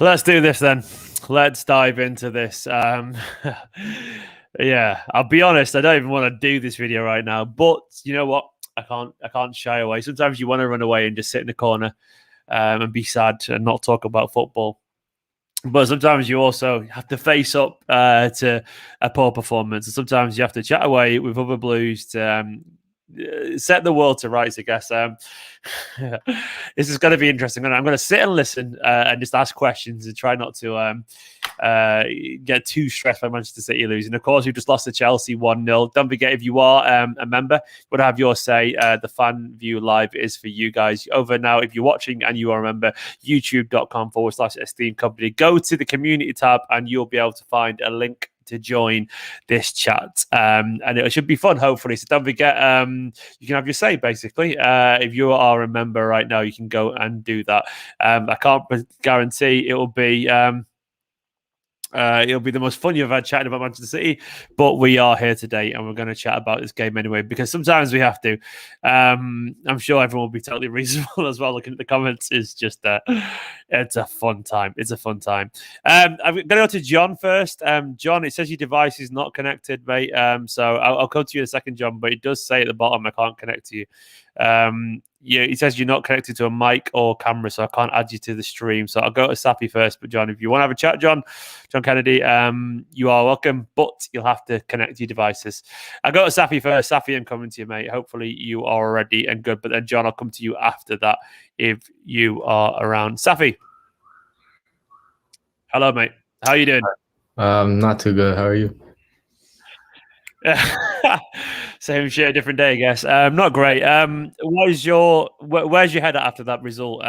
Let's do this then. Let's dive into this. Yeah, I'll be honest. I don't even want to do this video right now, but you know what? I can't shy away. Sometimes you want to run away and just sit in the corner and be sad and not talk about football. But sometimes you also have to face up to a poor performance, and sometimes you have to chat away with other Blues to set the world to rights, I guess. This is going to be interesting. I'm going to sit and listen and just ask questions and try not to get too stressed by Manchester City losing. Of course, we just lost to Chelsea 1-0. Don't forget, if you are a member, would have your say. The Fan View Live is for you guys. Over now, if you're watching and you are a member, youtube.com/Esteemed Kompany. Go to the community tab and you'll be able to find a link to join this chat, and it should be fun, hopefully. So don't forget, you can have your say, basically. If you are a member right now, you can go and do that. I can't guarantee it will be the most fun you've had chatting about Manchester City, but we are here today and we're going to chat about this game anyway, because sometimes we have to. I'm sure everyone will be totally reasonable as well. Looking at the comments, it's just it's a fun time. It's a fun time. I'm going to go to John first. John, it says your device is not connected, mate. So I'll come to you in a second, John, but it does say at the bottom I can't connect to you. Yeah, it says you're not connected to a mic or camera, so I can't add you to the stream. So I'll go to Sappy first. But John, if you want to have a chat, John Kennedy, you are welcome, but you'll have to connect your devices. I'll go to Sappy first. Sappy, I'm coming to you, mate. Hopefully you are ready and good. But then, John, I'll come to you after that if you are around. Sappy. Hello, mate. How are you doing? Not too good. How are you? Same shit, different day, I guess. Not great. Where's your head at after that result?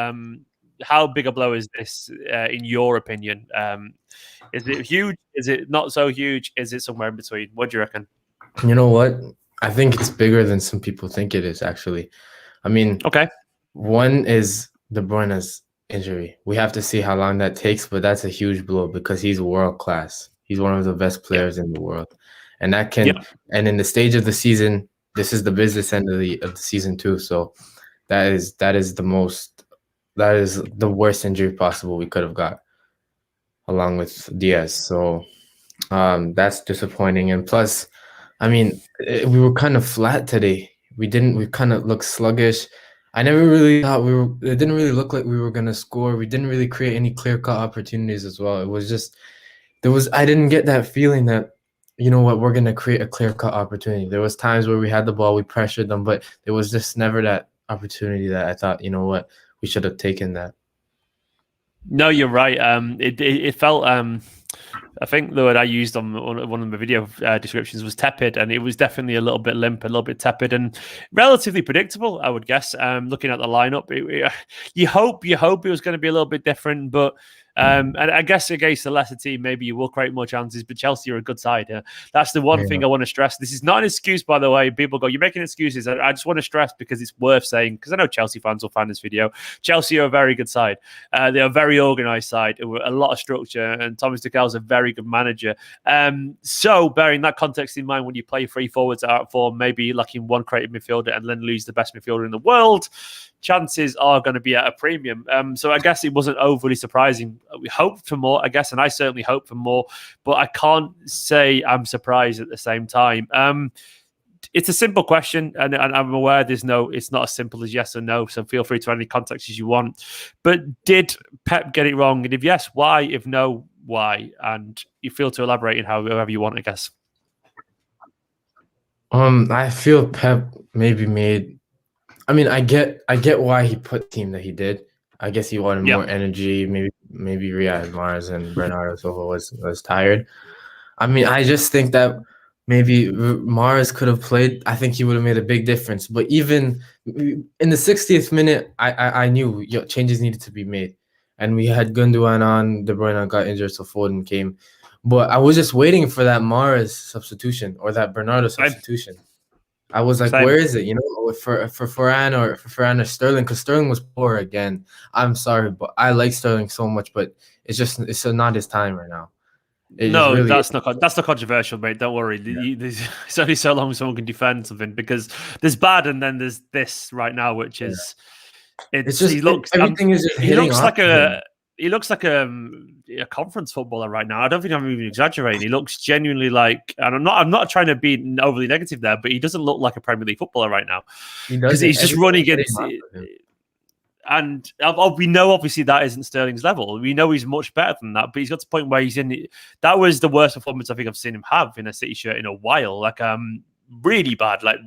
How big a blow is this, in your opinion? Is it huge? Is it not so huge? Is it somewhere in between? What do you reckon? You know what? I think it's bigger than some people think it is, actually. I mean, okay. One is De Bruyne's injury. We have to see how long that takes, but that's a huge blow because he's world class. He's one of the best players in the world. And that can, and in the stage of the season, this is the business end of the season too. So that is the worst injury possible we could have got, along with Diaz. So that's disappointing. And plus, I mean, we were kind of flat today. We kind of looked sluggish. I never really thought it didn't really look like we were gonna score. We didn't really create any clear-cut opportunities as well. It was just I didn't get that feeling that, you know what, we're going to create a clear-cut opportunity. There was times where we had the ball, we pressured them, but there was just never that opportunity that I thought, you know what, we should have taken that. No, you're right. It felt, I think the word I used on one of my video descriptions was tepid, and it was definitely a little bit limp, a little bit tepid, and relatively predictable, I would guess. Looking at the lineup, you hope it was going to be a little bit different, but and I guess against the lesser team, maybe you will create more chances, but Chelsea are a good side. Yeah? That's the one thing I want to stress. This is not an excuse, by the way. People go, you're making excuses. I just want to stress, because it's worth saying, because I know Chelsea fans will find this video. Chelsea are a very good side. They are a very organised side, a lot of structure, and Thomas Tuchel is a very good manager. So bearing that context in mind, when you play three forwards out for maybe lacking one creative midfielder and then lose the best midfielder in the world, chances are going to be at a premium. So I guess it wasn't overly surprising. We hoped for more, I guess, and I certainly hope for more, but I can't say I'm surprised at the same time. It's a simple question, and I'm aware it's not as simple as yes or no, so feel free to add any context as you want. But did Pep get it wrong? And if yes, why? If no, why? And you feel to elaborate in however you want, I guess. I feel Pep maybe made... I mean, I get why he put the team that he did. I guess he wanted more energy. Maybe Riyad Mahrez and Bernardo Silva was tired. I mean, I just think that maybe Mahrez could have played. I think he would have made a big difference. But even in the 60th minute, I knew changes needed to be made. And we had Gundogan on, De Bruyne got injured, so Foden came. But I was just waiting for that Mahrez substitution or that Bernardo substitution. I was like, where is it? You know, for Varane or Sterling, because Sterling was poor again. I'm sorry, but I like Sterling so much, but it's not his time right now. That's not controversial, mate. Don't worry. It's only so long someone can defend something, because there's bad and then there's this right now, which is it's just everything is just hitting off. he looks like a conference footballer right now. I don't think I'm even exaggerating. He looks genuinely like, and I'm not trying to be overly negative there, but he doesn't look like a Premier League footballer right now He because doesn't. he's just running against. And we know obviously that isn't Sterling's level. We know he's much better than that, but he's got to the point where he's in. That was the worst performance I think I've seen him have in a City shirt in a while. Like really bad. Like,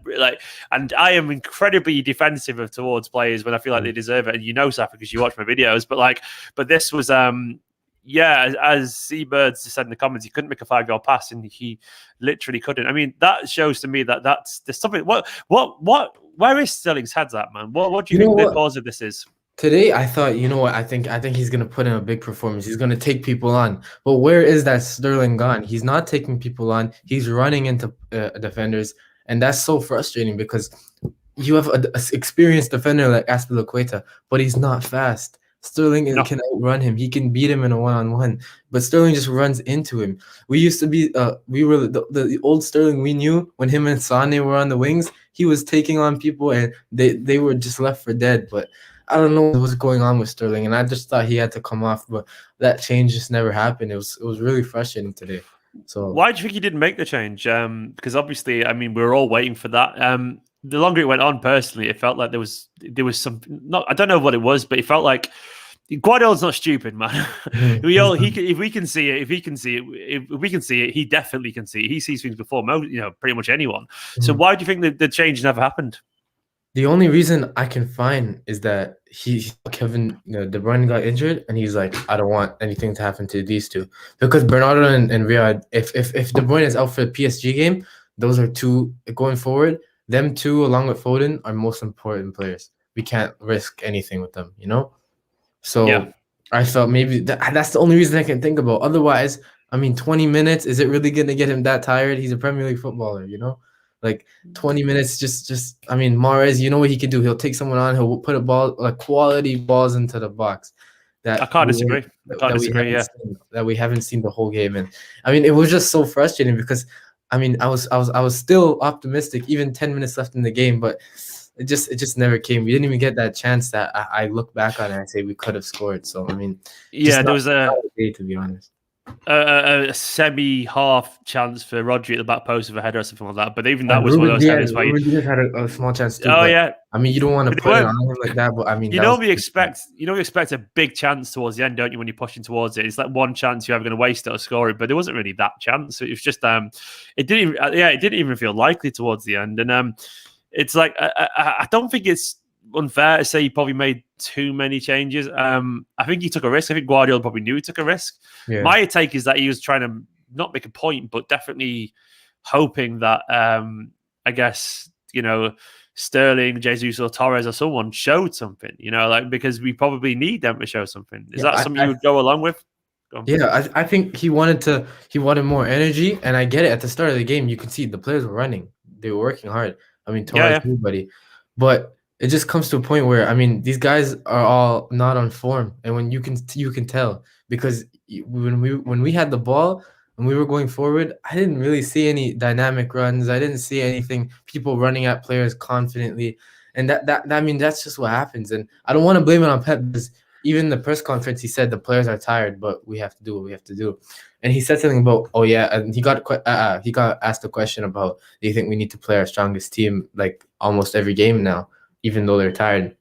and I am incredibly defensive towards players when I feel like they deserve it. And you know, Safa, because you watch my videos. But this was as Seabirds said in the comments, he couldn't make a 5-yard pass, and he literally couldn't. I mean, that shows to me that there's something. Where is Sterling's head at, man? What do you think the cause of this is? Today, I thought, you know what? I think he's gonna put in a big performance. He's gonna take people on. But where is that Sterling gone? He's not taking people on. He's running into defenders, and that's so frustrating because you have an experienced defender like Aspilicueta, but he's not fast. Sterling can outrun him. He can beat him in a one-on-one, but Sterling just runs into him. We used to be, we were the old Sterling we knew when him and Sane were on the wings. He was taking on people, and they were just left for dead. But I don't know what's going on with Sterling, and I just thought he had to come off, but that change just never happened. It was really frustrating today. So why do you think he didn't make the change? Because obviously, I mean, we were all waiting for that. The longer it went on, personally, it felt like there was some. Not, I don't know what it was, but it felt like Guardiola's not stupid, man. If we can see it, he definitely can see it. He sees things before pretty much anyone. So why do you think that the change never happened? The only reason I can find is that Kevin De Bruyne got injured, and he's like, I don't want anything to happen to these two, because Bernardo and Riyad, if De Bruyne is out for the PSG game, those are two going forward. Them two, along with Foden, are most important players. We can't risk anything with them, So yeah. I felt maybe that's the only reason I can think about. Otherwise, I mean, 20 minutes, is it really going to get him that tired? He's a Premier League footballer, Like 20 minutes, just I mean, Mahrez, you know what he can do? He'll take someone on, he'll put a ball, like quality balls into the box. I can't disagree. That we haven't seen the whole game, and I mean, it was just so frustrating because, I mean, I was still optimistic, even 10 minutes left in the game, but it just never came. We didn't even get that chance that I look back on and I say we could have scored. So I mean, there was a day, to be honest. A semi-half chance for Rodri at the back post of a header or something like that, but even that was one of those headers where you had a small chance too. Oh yeah, I mean, you don't want to put it on him like that, but I mean, we expect a big chance towards the end, don't you? When you're pushing towards it, it's like one chance you're ever going to waste it or score it, but there wasn't really that chance. It was just it didn't even feel likely towards the end, and it's like I don't think it's unfair to say he probably made too many changes. I think he took a risk. I think Guardiola probably knew he took a risk. Yeah. My take is that he was trying to not make a point, but definitely hoping that I guess Sterling, Jesus, or Torres or someone showed something. Because we probably need them to show something. Is that something you would go along with? Yeah, I think he wanted more energy, and I get it. At the start of the game, you could see the players were running. They were working hard. I mean, Torres, everybody, but it just comes to a point where, I mean, these guys are all not on form, and when you can tell, because when we had the ball and we were going forward, I didn't really see any dynamic runs. I didn't see anything, people running at players confidently, and I mean, that's just what happens. And I don't want to blame it on Pep, because even in the press conference he said the players are tired, but we have to do what we have to do. And he said something about, oh yeah, and he got asked a question about, do you think we need to play our strongest team like almost every game now, even though they're tired?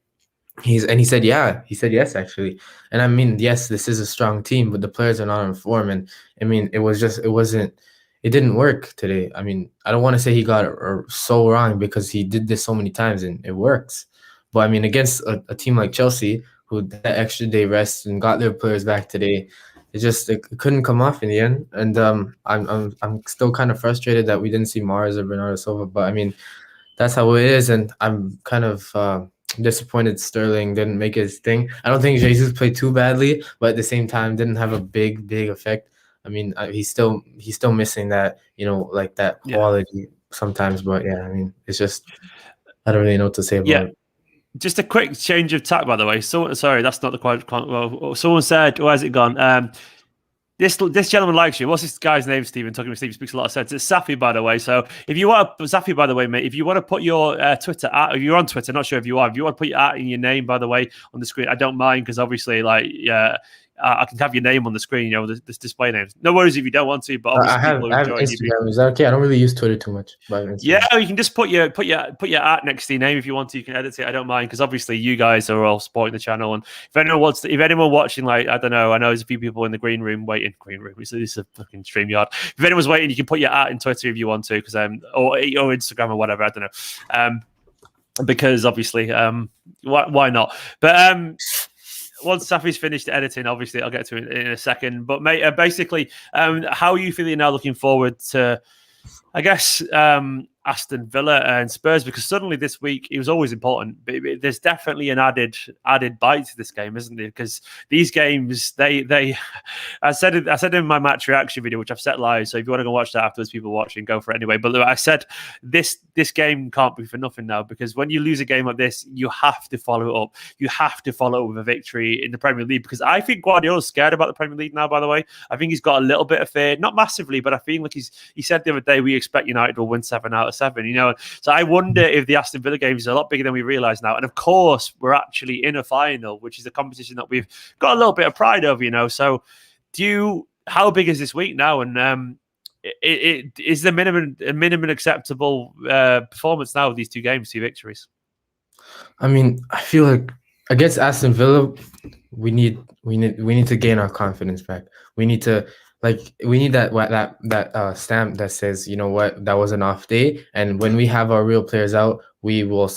He said yes, actually. And I mean, yes, this is a strong team, but the players are not in form. And I mean, it didn't work today. I mean, I don't want to say he got it so wrong, because he did this so many times and it works. But I mean, against a team like Chelsea, who had that extra day rest and got their players back today, it couldn't come off in the end. And I'm still kind of frustrated that we didn't see Mahrez or Bernardo Silva. But I mean, that's how it is, and I'm kind of disappointed Sterling didn't make his thing. I don't think Jesus played too badly, but at the same time didn't have a big effect. I mean, he's still missing that, like that quality sometimes. But yeah, I mean, it's just, I don't really know what to say about it. Just a quick change of tack, by the way. Sorry, that's not the quite. Well, someone said, "Where's it gone?" This gentleman likes you. What's this guy's name, Stephen? Talking to Steve speaks a lot of sense. It's Safi, by the way. So if you want Safi, by the way, mate, if you want to put your Twitter if you're on Twitter, not sure if you are. If you want to put your in your name, by the way, on the screen, I don't mind, because obviously, I can have your name on the screen, this display names. No worries if you don't want to, but obviously people are I have enjoying you. Instagram. Is that okay? I don't really use Twitter too much. But Yeah, you can just put your art next to your name if you want to. You can edit it. I don't mind, because obviously you guys are all supporting the channel. And if anyone watching, like, I don't know, I know there's a few people in the green room waiting. Green room, this is a fucking StreamYard. If anyone's waiting, you can put your art in Twitter if you want to, because or Instagram or whatever. I don't know, because obviously, why not? But once Safi's finished editing, obviously I'll get to it in a second. But mate, basically, how are you feeling now? Looking forward to, I guess, Aston Villa and Spurs, because suddenly this week it was always important, but there's definitely an added bite to this game, isn't there? Because these games, they I said in my match reaction video, which I've set live, so if you want to go watch that afterwards, people watching, go for it anyway. But I said this game can't be for nothing now, because when you lose a game like this, you have to follow it up. You have to follow up with a victory in the Premier League, because I think Guardiola's scared about the Premier League now, by the way. I think he's got a little bit of fear, not massively, but I feel like he said the other day, we expect United will win 7 out of 7, So I wonder if the Aston Villa game is a lot bigger than we realise now. And of course, we're actually in a final, which is a competition that we've got a little bit of pride of, So how big is this week now? And it is the minimum acceptable performance now of these 2 games, 2 victories? I mean, I feel like against Aston Villa, we need to gain our confidence back. We need to that stamp that says, you know what, that was an off day, and when we have our real players out, we'll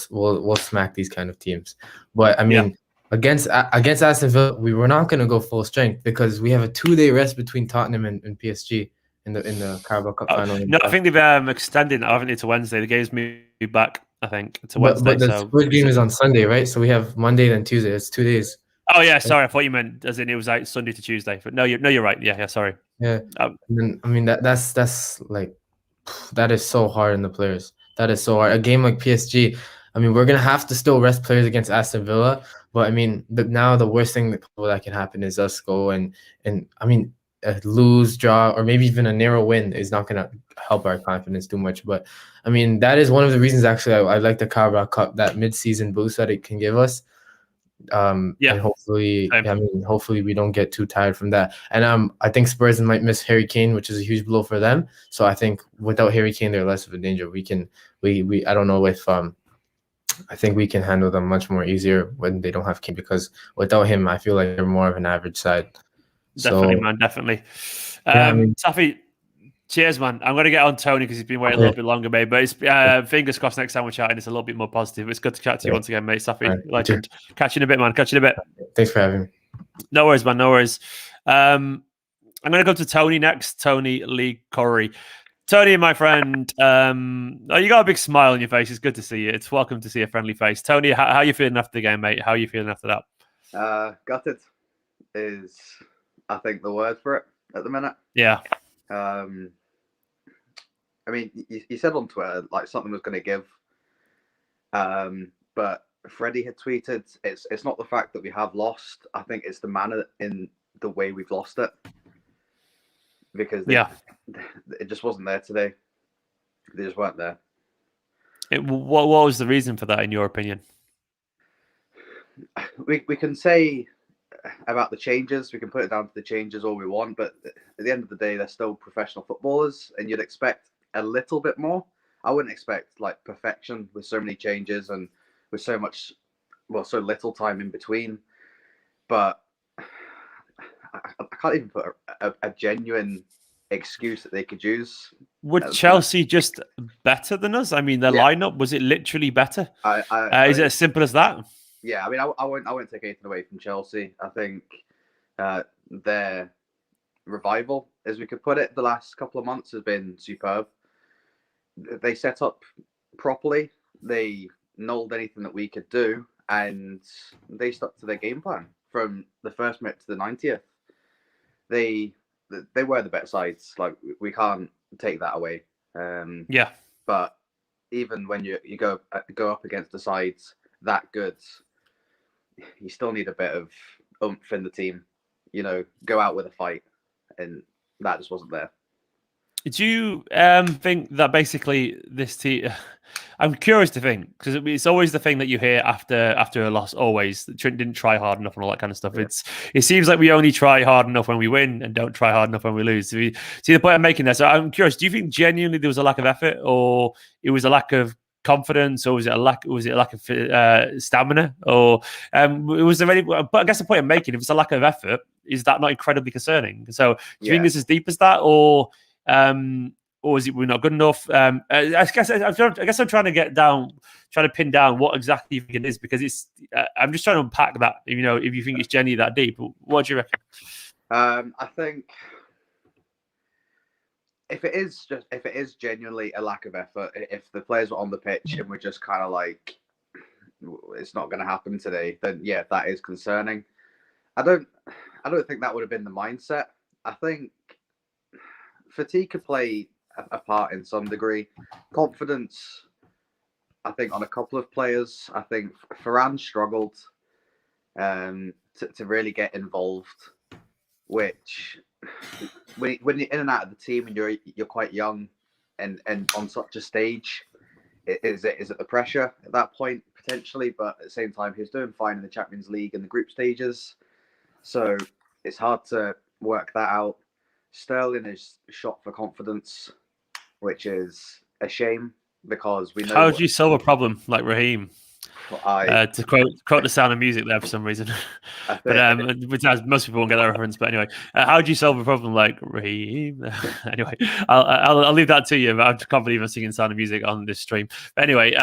smack these kind of teams. But I mean, against Aston Villa, we were not going to go full strength, because we have a 2-day rest between Tottenham and PSG in the Carabao Cup final. No, I think they've extended, haven't they, to Wednesday? The game's moved back, I think, to Wednesday. But the Spurs game is on Sunday, right? So we have Monday then Tuesday. It's 2 days. Oh yeah, sorry. I thought you meant as in it was like Sunday to Tuesday. But no, you're right. Yeah. Sorry. Yeah. And I mean that's like, that is so hard on the players. That is so hard. A game like PSG. I mean, we're gonna have to still rest players against Aston Villa. But I mean, now the worst thing that can happen is us go and I mean, lose, draw, or maybe even a narrow win is not gonna help our confidence too much. But I mean, that is one of the reasons actually I like the Carabao Cup, that mid-season boost that it can give us. And hopefully, hopefully we don't get too tired from that. And I think Spurs might miss Harry Kane, which is a huge blow for them. So I think without Harry Kane, they're less of a danger. We I don't know if I think we can handle them much more easier when they don't have Kane, because without him, I feel like they're more of an average side. Definitely, man, definitely. Safi, cheers, man. I'm going to get on Tony because he's been waiting a little bit longer, mate. But it's fingers crossed next time we're chatting, it's a little bit more positive. It's good to chat to you once again, mate. Safi, legend. Catch you in a bit, man. Catch you in a bit. Thanks for having me. No worries, man. No worries. I'm going to go to Tony next. Tony Lee Curry. Tony, my friend, you got a big smile on your face. It's good to see you. It's welcome to see a friendly face. Tony, how are you feeling after the game, mate? How are you feeling after that? Gutted is, I think, the word for it at the minute. Yeah. I mean, you said on Twitter like something was going to give, but Freddie had tweeted, "It's not the fact that we have lost. I think it's the manner in the way we've lost it, because it just wasn't there today. They just weren't there." What was the reason for that, in your opinion? We can say about the changes, we can put it down to the changes all we want, but at the end of the day, they're still professional footballers, and you'd expect a little bit more. I wouldn't expect like perfection with so many changes and with so little time in between. But I can't even put a genuine excuse that they could use. Would Chelsea just better than us? I mean, their lineup, was it literally better? Is it as simple as that? Yeah, I mean, I won't take anything away from Chelsea. I think their revival, as we could put it, the last couple of months has been superb. They set up properly. They nulled anything that we could do, and they stuck to their game plan from the first minute to the 90th. They were the better sides. Like, we can't take that away. But even when you go up against the sides that good, you still need a bit of oomph in the team. Go out with a fight, and that just wasn't there. Do you think that basically this team? I'm curious to think because it's always the thing that you hear after a loss. Always that Trent didn't try hard enough and all that kind of stuff. Yeah. It seems like we only try hard enough when we win and don't try hard enough when we lose. See the point I'm making there. So I'm curious. Do you think genuinely there was a lack of effort, or it was a lack of confidence, or was it a lack of stamina, or was there any? But I guess the point I'm making, if it's a lack of effort, is that not incredibly concerning? So do you think it's as deep as that, or is it we're not good enough? I guess I'm trying to pin down what exactly you think it is, because it's. I'm just trying to unpack that. If you think it's genuinely that deep, what do you reckon? I think if it is genuinely a lack of effort, if the players were on the pitch and we're just kind of like, it's not going to happen today, then yeah, that is concerning. I don't think that would have been the mindset. I think fatigue could play a part in some degree. Confidence, I think, on a couple of players. I think Varane struggled to really get involved, which when you're in and out of the team and you're quite young and on such a stage, is it the pressure at that point potentially? But at the same time, he was doing fine in the Champions League and the group stages, so it's hard to work that out. Sterling is shot for confidence, which is a shame because we know. How do you solve a problem like Raheem? To quote the Sound of Music there for some reason, but most people won't get that reference. But anyway, how do you solve a problem like Raheem? Anyway, I'll leave that to you. But I can't believe I'm singing Sound of Music on this stream. But anyway,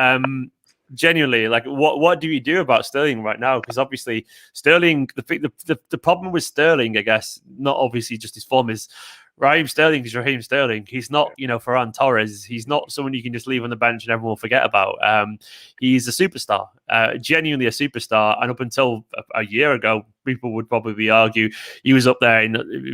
genuinely, like, what do you do about Sterling right now? Because obviously Sterling, the problem with Sterling, I guess, not obviously just his form, is Raheem Sterling is Raheem Sterling. He's not, Ferran Torres. He's not someone you can just leave on the bench and everyone will forget about. He's a superstar, genuinely a superstar. And up until a year ago, people would probably argue he was up there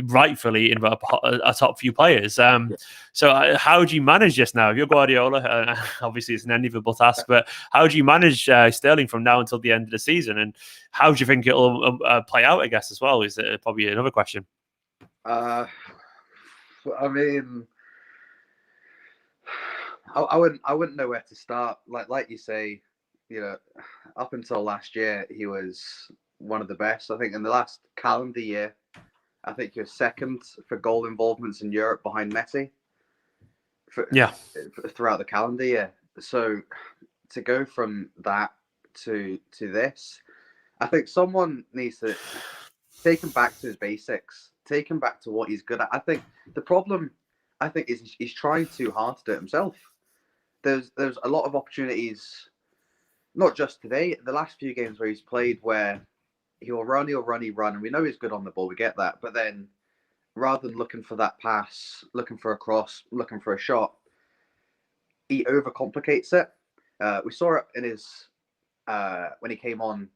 rightfully in a top few players. So how do you manage this now? If you're Guardiola, obviously it's an enviable task, but how do you manage Sterling from now until the end of the season? And how do you think it'll play out, I guess, as well, is probably another question. I mean, I wouldn't know where to start. Like you say, up until last year, he was one of the best. I think in the last calendar year, I think he was second for goal involvements in Europe behind Messi. Throughout the calendar year. So to go from that to this, I think someone needs to take him back to his basics. Take him back to what he's good at. I think the problem, is he's trying too hard to do it himself. There's a lot of opportunities, not just today, the last few games where he's played, where he'll run, and we know he's good on the ball, we get that. But then rather than looking for that pass, looking for a cross, looking for a shot, he overcomplicates it. We saw it in his when he came on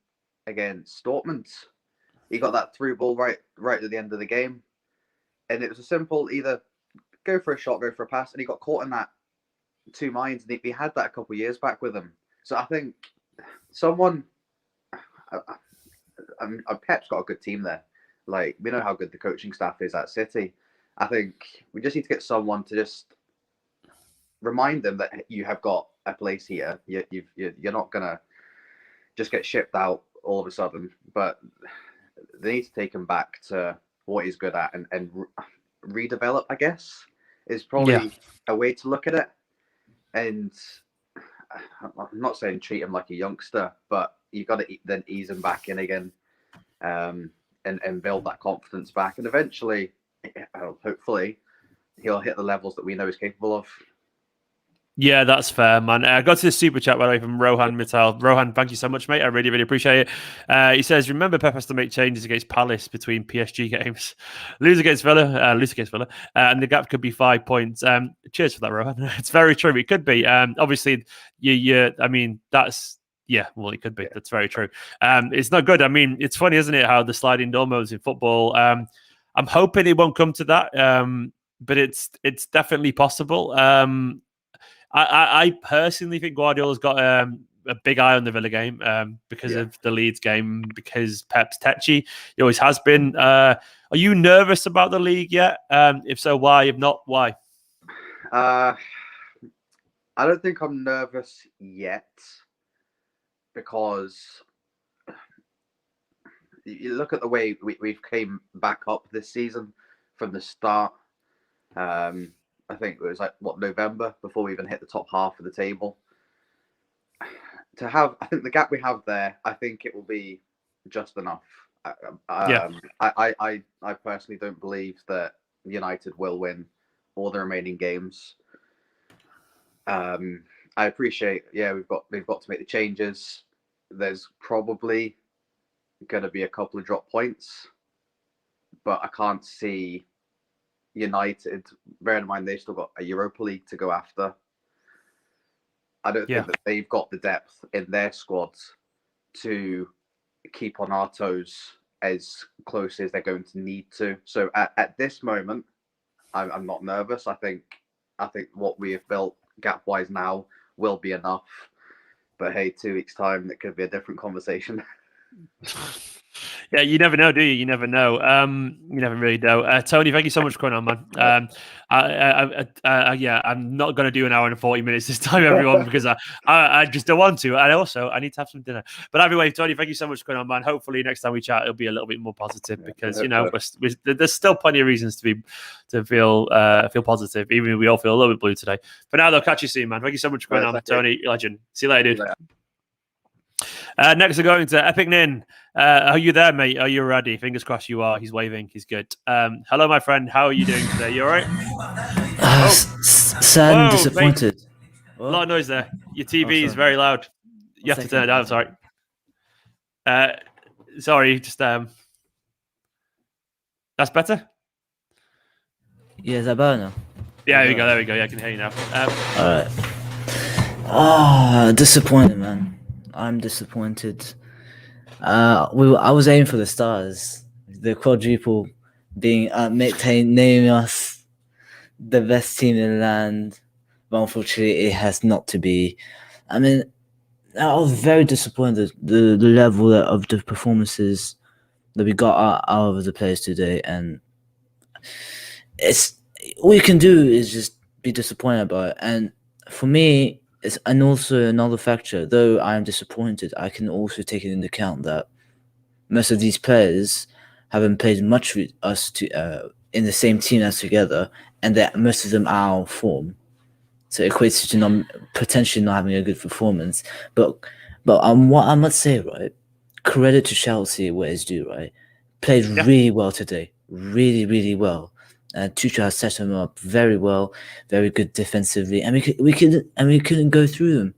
against Dortmund. He got that through ball right at the end of the game. And it was a simple either go for a shot, go for a pass. And he got caught in that two minds. And he had that a couple of years back with him. So I think Pep's got a good team there. Like, we know how good the coaching staff is at City. I think we just need to get someone to just remind them that you have got a place here. You're not going to just get shipped out all of a sudden. But they need to take him back to what he's good at and redevelop, I guess, is probably a way to look at it. And I'm not saying treat him like a youngster, but you've got to then ease him back in again, and build that confidence back. And eventually, hopefully, he'll hit the levels that we know he's capable of. Yeah, that's fair, man. I got to the super chat, by the way, from Rohan Mittal. Rohan, thank you so much, mate. I really, really appreciate it. He says, remember Pep has to make changes against Palace between PSG games. Lose against Villa, and the gap could be 5 points. Cheers for that, Rohan. It's very true. It could be. Obviously, I mean, that's... Yeah, well, it could be. That's very true. It's not good. I mean, it's funny, isn't it, how the sliding door modes in football... I'm hoping it won't come to that, but it's definitely possible. I personally think Guardiola's got a big eye on the Villa game because of the Leeds game, because Pep's tetchy. He always has been. Are you nervous about the league yet? If so, why? If not, why? I don't think I'm nervous yet because you look at the way we've came back up this season from the start. I think it was like November before we even hit the top half of the table. I think the gap we have there, I think it will be just enough. I personally don't believe that United will win all the remaining games. I appreciate, we've got to make the changes. There's probably going to be a couple of drop points, but I can't see United, bearing in mind they've still got a Europa League to go after. I don't think that they've got the depth in their squads to keep on our toes as close as they're going to need to. So at this moment, I'm not nervous. I think what we have built gap-wise now will be enough. But hey, 2 weeks' time, it could be a different conversation. Yeah, you never know, do you? You never know. You never really know. Tony, thank you so much for coming on, man. I'm not going to do an hour and 40 minutes this time, everyone, because I just don't want to. And also, I need to have some dinner. But either way, Tony, thank you so much for coming on, man. Hopefully, next time we chat, it'll be a little bit more positive because there's still plenty of reasons to feel positive, even if we all feel a little bit blue today. For now, though, catch you soon, man. Thank you so much for coming on, Tony. Legend. See you later, dude. Next, we're going to Epic Nin. Are you there, mate? Are you ready? Fingers crossed you are. He's waving. He's good. Hello, my friend. How are you doing today? You all right? Sad and disappointed. A lot of noise there. Your TV is very loud. You have to turn it down. Sorry. Sorry. Just that's better. Yeah, is that better now? Yeah, there we go. There we go. Yeah, I can hear you now. All right. Disappointed, man. I'm disappointed. I was aiming for the stars. The quadruple being naming us the best team in the land, but unfortunately, it has not to be. I mean, I was very disappointed the level of the performances that we got out of the players today, and it's all you can do is just be disappointed by it. And for me, and also another factor, though I am disappointed, I can also take it into account that most of these players haven't played much with us in the same team as together, and that most of them are out of form. So it equates to potentially not having a good performance. But what I must say, right, credit to Chelsea where it's due, right? Played really well today. Really, really well. Tuchel has set them up very well, very good defensively, and we couldn't go through them.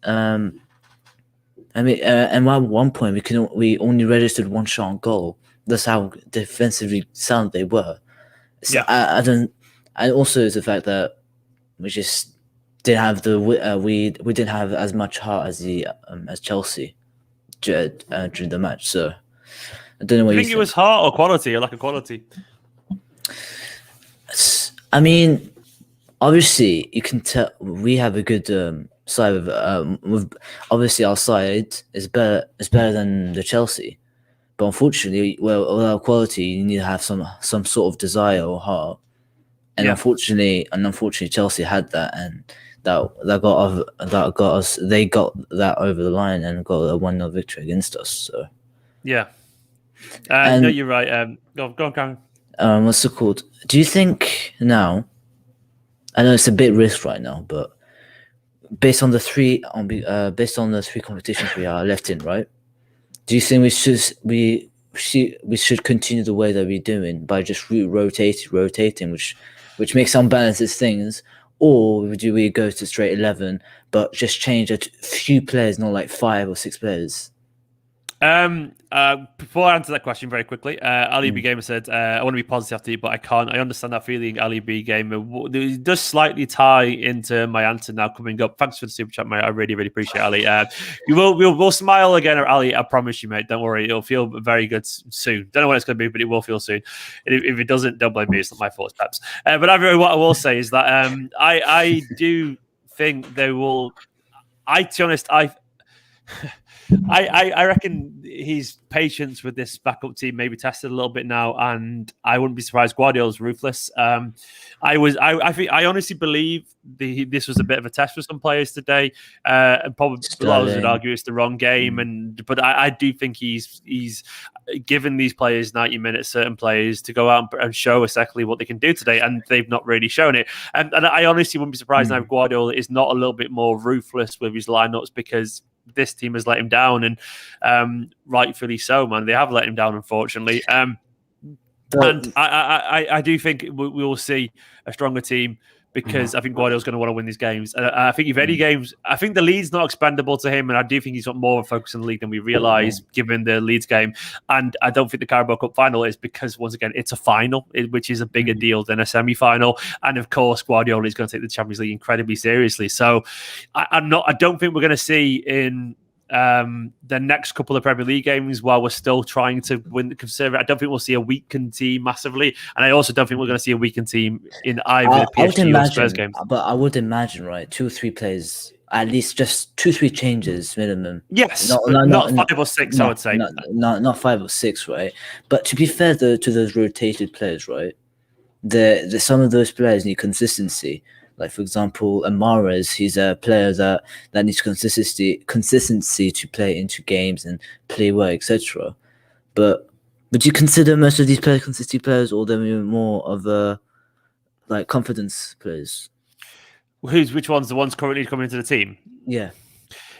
And at one point we only registered one shot on goal. That's how defensively sound they were. So and also it's the fact that we just didn't have we didn't have as much heart as Chelsea during the match. So I don't know what you think. It was heart or quality or lack of quality? I mean, obviously, you can tell we have a good side with obviously our side is better than the Chelsea, but unfortunately, without quality, you need to have some sort of desire or heart, and unfortunately, Chelsea had that, and that got us. They got that over the line and got a 1-0 victory against us. So no, you're right. Go on, Karen. What's it called? Do you think now? I know it's a bit risk right now, but based on the three competitions we are left in, right? Do you think we should continue the way that we're doing by just rotating, which makes unbalances things, or do we go to straight 11 but just change a few players, not like 5 or 6 players? Before I answer that question very quickly, Ali B Gamer said, I want to be positive after you, but I can't. I understand that feeling, Ali B Gamer. It does slightly tie into my answer now coming up. Thanks for the super chat, mate. I really, really appreciate it, Ali. We'll smile again, Ali. I promise you, mate. Don't worry. It'll feel very good soon. Don't know when it's going to be, but it will feel soon. If it doesn't, don't blame me. It's not my fault, perhaps. But what I will say is that I do think they will. To be honest, I reckon his patience with this backup team maybe tested a little bit now, and I wouldn't be surprised. Guardiola's ruthless. I honestly believe this was a bit of a test for some players today, and probably a lot of us would argue it's the wrong game. But I do think he's given these players 90 minutes, certain players, to go out and show exactly what they can do today, and they've not really shown it. And I honestly wouldn't be surprised now if Guardiola is not a little bit more ruthless with his lineups, because this team has let him down, and rightfully so, man. They have let him down, unfortunately. And I do think we will see a stronger team, because I think Guardiola's going to want to win these games. And I think if any games, I think the lead's not expendable to him, and I do think he's got more of a focus on the league than we realise, given the Leeds game. And I don't think the Carabao Cup final is, because, once again, it's a final, which is a bigger deal than a semi-final. And of course, Guardiola is going to take the Champions League incredibly seriously. So I don't think we're going to see in the next couple of Premier League games, while we're still trying to win the Conservative, I don't think we'll see a weakened team massively, and I also don't think we're going to see a weakened team in either the PSG or Spurs games. But I would imagine, right, 2 or 3 players, at least just 2 or 3 changes minimum. Yes, not 5 or 6. I would say not 5 or 6, right? But to be fair, to those rotated players, right, some of those players need consistency. Like, for example, Amares, he's a player that needs consistency to play into games and play well, etc. But would you consider most of these players consistency players, or they're more of confidence players? Which ones? The ones currently coming into the team? Yeah.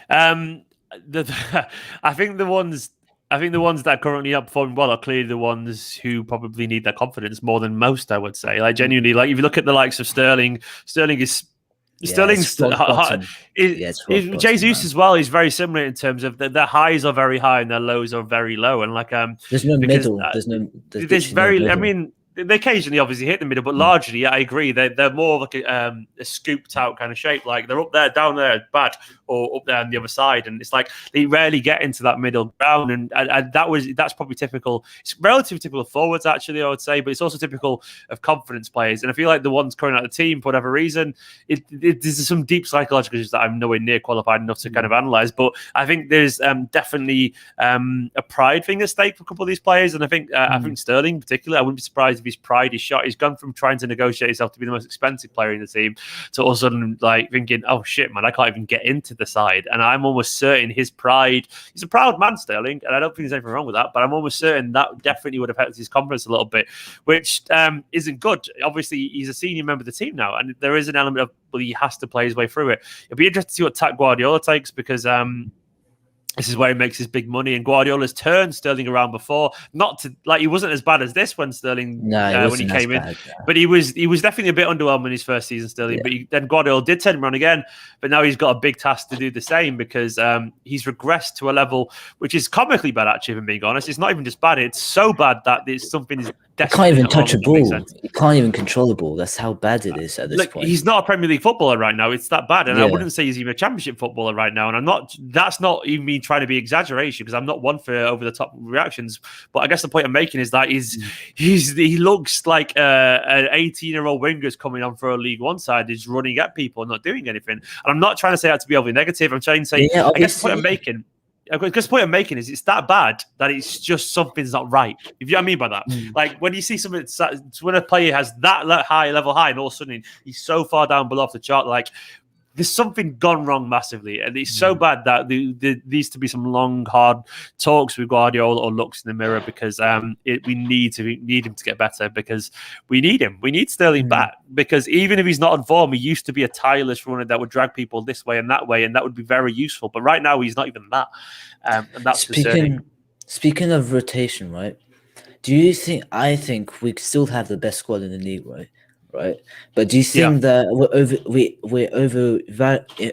I think the ones that are currently not performing well are clearly the ones who probably need their confidence more than most, I would say. Like, genuinely, like, if you look at the likes of Sterling's Jesus as well is very similar in terms of their highs are very high and their lows are very low. And there's no middle. There's very middle. I mean, they occasionally obviously hit the middle, but largely, I agree, they're more like a scooped out kind of shape. Like, they're up there, down there, bad, or up there on the other side, and it's like they rarely get into that middle ground. And that's probably typical. It's relatively typical of forwards, actually, I would say, but it's also typical of confidence players. And I feel like the ones coming out of the team, for whatever reason, there's some deep psychological issues that I'm nowhere near qualified enough to kind of analyze. But I think there's definitely a pride thing at stake for a couple of these players, and I think Sterling in particular, I wouldn't be surprised if his pride is shot. He's gone from trying to negotiate himself to be the most expensive player in the team to all of a sudden thinking, oh shit, man, I can't even get into the side. And I'm almost certain his pride, he's a proud man, Sterling, and I don't think there's anything wrong with that, but I'm almost certain that definitely would affect his confidence a little bit, which isn't good. Obviously, he's a senior member of the team now, and there is an element of, well, he has to play his way through it. It'll be interesting to see what tack Guardiola takes, because this is where he makes his big money, and Guardiola's turned Sterling around before. Not to he wasn't as bad as this when Sterling when he came in, but he was definitely a bit underwhelming his first season, Sterling. Yeah. But then Guardiola did turn him around again, but now he's got a big task to do the same, because he's regressed to a level which is comically bad. Actually, if I'm being honest, it's not even just bad; it's so bad that it's something. You can't even touch a ball. You can't even control the ball. That's how bad it is at this point. He's not a Premier League footballer right now. It's that bad. And I wouldn't say he's even a Championship footballer right now. And that's not even me trying to be exaggeration, because I'm not one for over-the-top reactions. But I guess the point I'm making is that he looks like an 18-year-old winger's coming on for a League One side, is running at people and not doing anything. And I'm not trying to say that to be overly negative. I'm trying to say, I guess the point I'm making... Because the point I'm making is it's that bad that it's just something's not right. If you know what I mean by that. Like, when you see something, when a player has that level high, and all of a sudden he's so far down below off the chart, like, there's something gone wrong massively, and it's so bad that there needs to be some long, hard talks with Guardiola or looks in the mirror, because we need him to get better, because we need him. We need Sterling back, because even if he's not on form, he used to be a tireless runner that would drag people this way, and that would be very useful. But right now, he's not even that, and that's concerning. Speaking of rotation, right? Do you think? I think we still have the best squad in the league, right? Right, but do you think that we're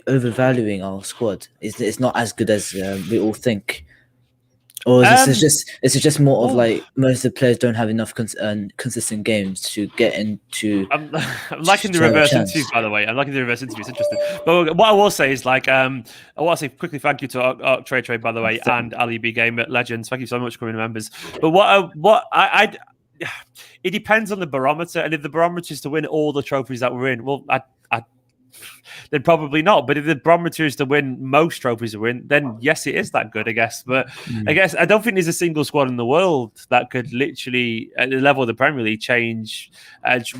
overvaluing our squad? It's not as good as we all think, or is this just more of like most of the players don't have enough consistent games to get into? I'm liking the reverse interview, by the way. I'm liking the reverse interview. It's interesting. But what I will say is, like, I want to say quickly thank you to Trade, by the way, and Ali B Gamer Legends. Thank you so much for coming, members. But it depends on the barometer, and if the barometer is to win all the trophies that we're in, well, then probably not. But if the barometer is to win most trophies to win, then yes, it is that good, I guess. But I guess I don't think there's a single squad in the world that could literally, at the level of the Premier League, change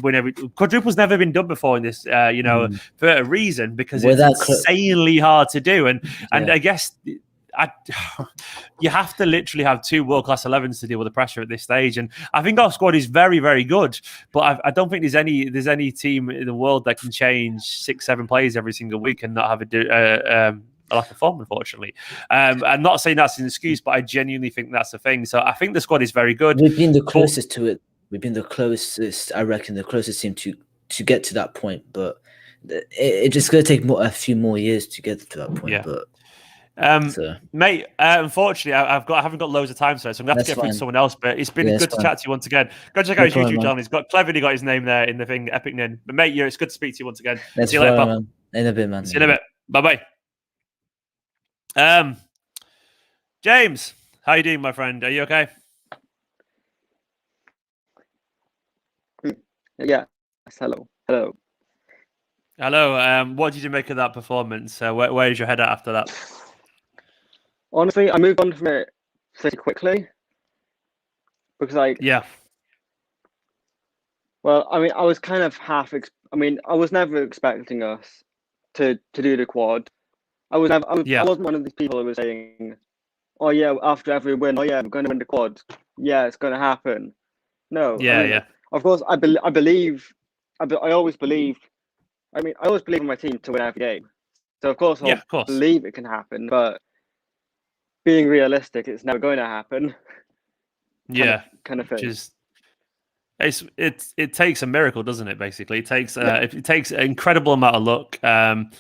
win every. Quadruple's never been done before in this, for a reason, because it's insanely hard to do, and I guess. You have to literally have 2 world-class 11s to deal with the pressure at this stage, and I think our squad is very, very good. But I don't think there's any team in the world that can change 6-7 players every single week and not have a lack of form, unfortunately. I'm not saying that's an excuse, but I genuinely think that's the thing. So I think the squad is very good. We've been the closest to it. We've been the closest. I reckon the closest team to get to that point, but it's just going to take a few more years to get to that point. Yeah. But. Mate, unfortunately, I haven't got loads of time, so I'm gonna have to get through to someone else. But it's been good to chat to you once again. Go check out his YouTube channel. He's cleverly got his name there in the thing, Epic Nin. But mate, it's good to speak to you once again. See you later, pal. In a bit, man. See you in a bit. Bye bye. James, how you doing, my friend? Are you okay? Yeah. Hello. What did you make of that performance? Where is your head at after that? Honestly, I moved on from it pretty quickly because, well, I mean, I was kind of I was never expecting us to do the quad. I wasn't one of these people who was saying, "Oh yeah, after every win, oh yeah, we're going to win the quad. Yeah, it's going to happen." No. Of course, I always believe. I always believe in my team to win every game. So of course, I believe it can happen, but being realistic, it's never going to happen. Kind of thing. It takes a miracle, doesn't it? Basically, it takes an incredible amount of luck, and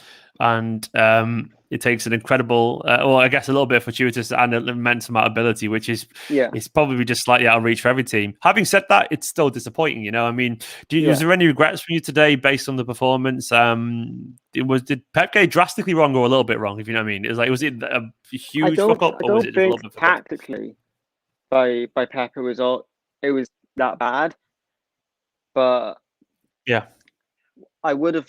it takes an incredible, or I guess a little bit of fortuitous and an immense amount of ability, which is it's probably just slightly out of reach for every team. Having said that, it's still disappointing. I mean, was there any regrets from you today based on the performance? Did Pep get drastically wrong or a little bit wrong? If you know what I mean, was it a huge fuck up, or was it just a little bit tactically by Pep it was that bad, but I would have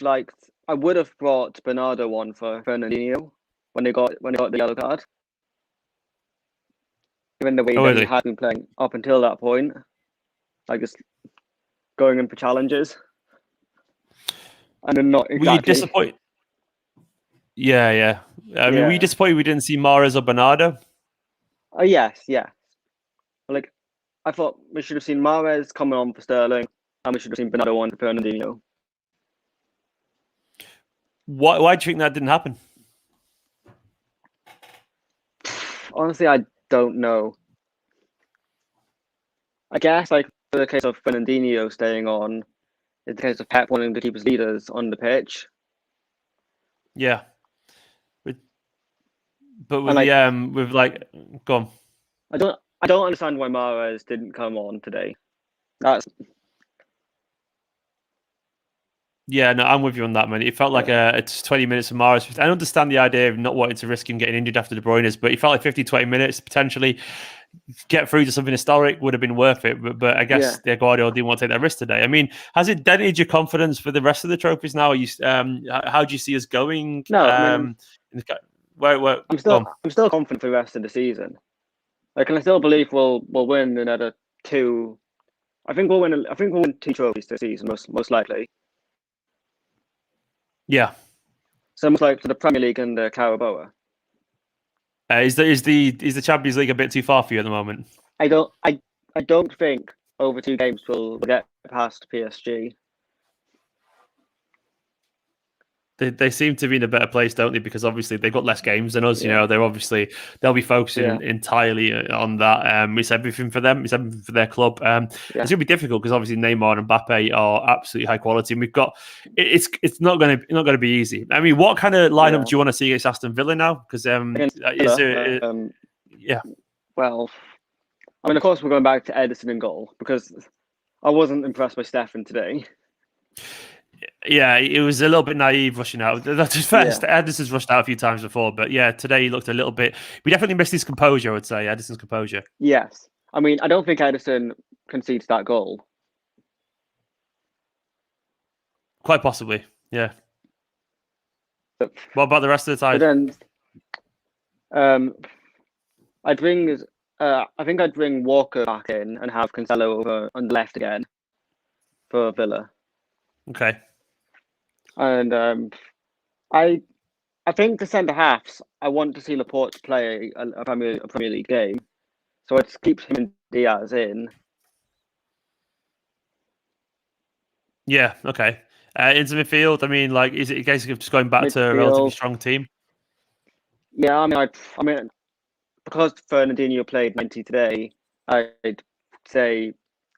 brought Bernardo on for Fernandinho when they got the yellow card. Given the way that he had been playing up until that point, like just going in for challenges. And then not exactly. Were you disappointed? Yeah. Were you disappointed we didn't see Mahrez or Bernardo? Yes. Like, I thought we should have seen Mahrez coming on for Sterling, and we should have seen Bernardo on for Fernandinho. Why do you think that didn't happen? Honestly, I don't know. I guess, like, for the case of Fernandinho staying on, it's the case of Pep wanting to keep his leaders on the pitch. Yeah. But with go on. I don't understand why Mahrez didn't come on today. Yeah, no, I'm with you on that, man. It felt like it's 20 minutes of Mahrez. I understand the idea of not wanting to risk him getting injured after De Bruyne's, but it felt like 50, 20 minutes potentially get through to something historic would have been worth it. But I guess the Guardiola didn't want to take that risk today. I mean, has it dented your confidence for the rest of the trophies now? Are you, how do you see us going? No, I'm still confident for the rest of the season. Like, and I still believe we'll win another 2. I think we'll win 2 trophies this season, most likely. Yeah. So much like for the Premier League and the Carabao. Is the Champions League a bit too far for you at the moment? I don't think over 2 games we'll get past PSG. They seem to be in a better place, don't they? Because obviously they've got less games than us. They'll be focusing entirely on that. It's everything for them. It's everything for their club. It's gonna be difficult because obviously Neymar and Mbappe are absolutely high quality, and we've got it's not gonna be easy. I mean, what kind of lineup do you want to see against Aston Villa now? Because well, I mean, of course we're going back to Edison in goal because I wasn't impressed by Stefan today. Yeah, it was a little bit naive rushing out. That's first. Yeah. Edison's rushed out a few times before, but today he looked a little bit. We definitely missed his composure, I would say. Edison's composure. Yes, I mean, I don't think Edison concedes that goal. Quite possibly, yeah. What about the rest of the But side? then, I'd bring. I think I'd bring Walker back in and have Cancelo over on the left again for Villa. Okay. And I think the centre halves. I want to see Laporte play a Premier League game, so I'd keep him and Diaz in. Yeah. Okay. Into midfield. I mean, like, is it a case of just going back to a relatively strong team? Yeah, I mean, because Fernandinho played 90 today, I'd say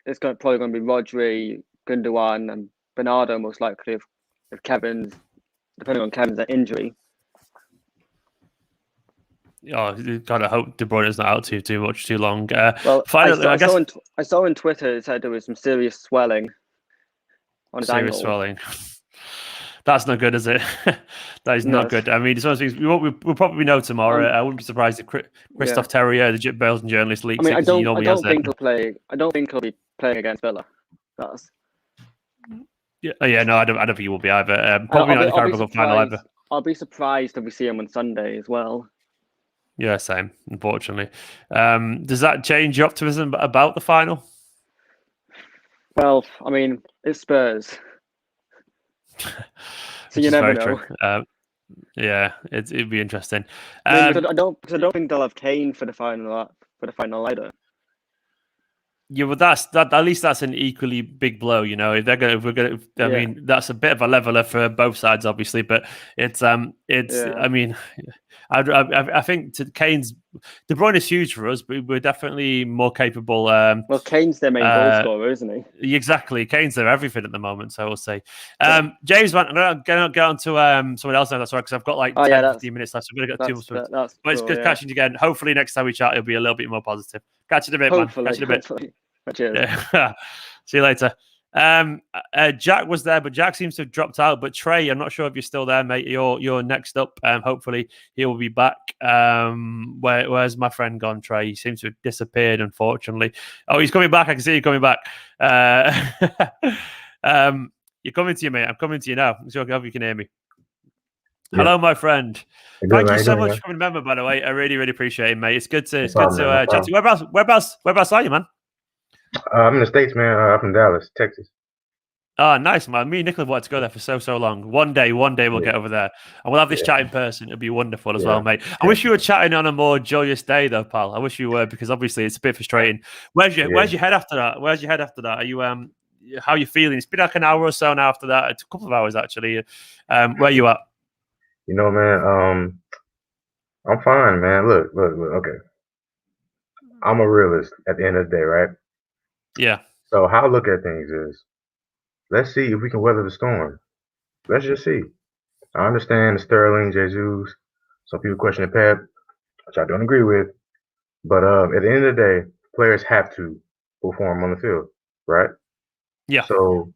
it's probably going to be Rodri, Gundogan, and Bernardo most likely if Kevin's, depending on Kevin's injury. Oh, you gotta hope De Bruyne is not out too much too long. Well, finally, I guess I saw on Twitter it said there was some serious swelling on his serious ankle. swelling. That's not good, is it? That is not good. I mean, it's one of those things we'll probably know tomorrow. I wouldn't be surprised if Christophe Terrier, the Belgian journalist, leaks it. I don't think he'll play. I don't think he'll be playing against Villa. That's. Yeah, no, I don't think he will be either. Probably not in the Carabao Cup final either. I'll be surprised if we see him on Sunday as well. Yeah, same. Unfortunately, does that change your optimism about the final? Well, I mean, it's Spurs, so you never know. Yeah, it'd be interesting. I don't think they'll have Kane for the final either. Yeah, well, that. At least that's an equally big blow, you know. If we're gonna. I mean, that's a bit of a leveler for both sides, obviously. But it's. I mean, I think Kane's De Bruyne is huge for us, but we're definitely more capable. Well, Kane's their main goal scorer, isn't he? Exactly, Kane's their everything at the moment. So we'll see. James, man, I'm gonna get on to someone else now. That's right, because I've got like 15 minutes left. So I'm gonna get 2 more. But it's good catching you again. Hopefully, next time we chat, it'll be a little bit more positive. Catch you in a bit, man. Catch you in a bit. Cheers. Yeah. See you later. Jack was there, but Jack seems to have dropped out. But Trey, I'm not sure if you're still there, mate. You're next up. Hopefully he will be back. Where's my friend gone, Trey? He seems to have disappeared, unfortunately. Oh, he's coming back. I can see you coming back. You're coming to you, mate. I'm coming to you now. So I hope you can hear me. Yeah. Hello, my friend. Thank you so much for coming, member. By the way, I really, really appreciate it, mate. It's good to chat to you. Whereabouts are you, man? I'm in the States, man. I'm from Dallas, Texas. Oh, nice, man. Me and Nicola wanted to go there for so long. One day we'll get over there. And we'll have this chat in person. It'll be wonderful as well, mate. I wish you were chatting on a more joyous day, though, pal. I wish you were, because obviously it's a bit frustrating. Where's your head after that? Are you how are you feeling? It's been like an hour or so now after that. It's a couple of hours, actually. Where are you at? You know, man, I'm fine, man. Look, okay. I'm a realist at the end of the day, right? Yeah. So how I look at things is, let's see if we can weather the storm. Let's just see. I understand Sterling, Jesus. Some people question Pep, which I don't agree with. But at the end of the day, players have to perform on the field, right? Yeah. So,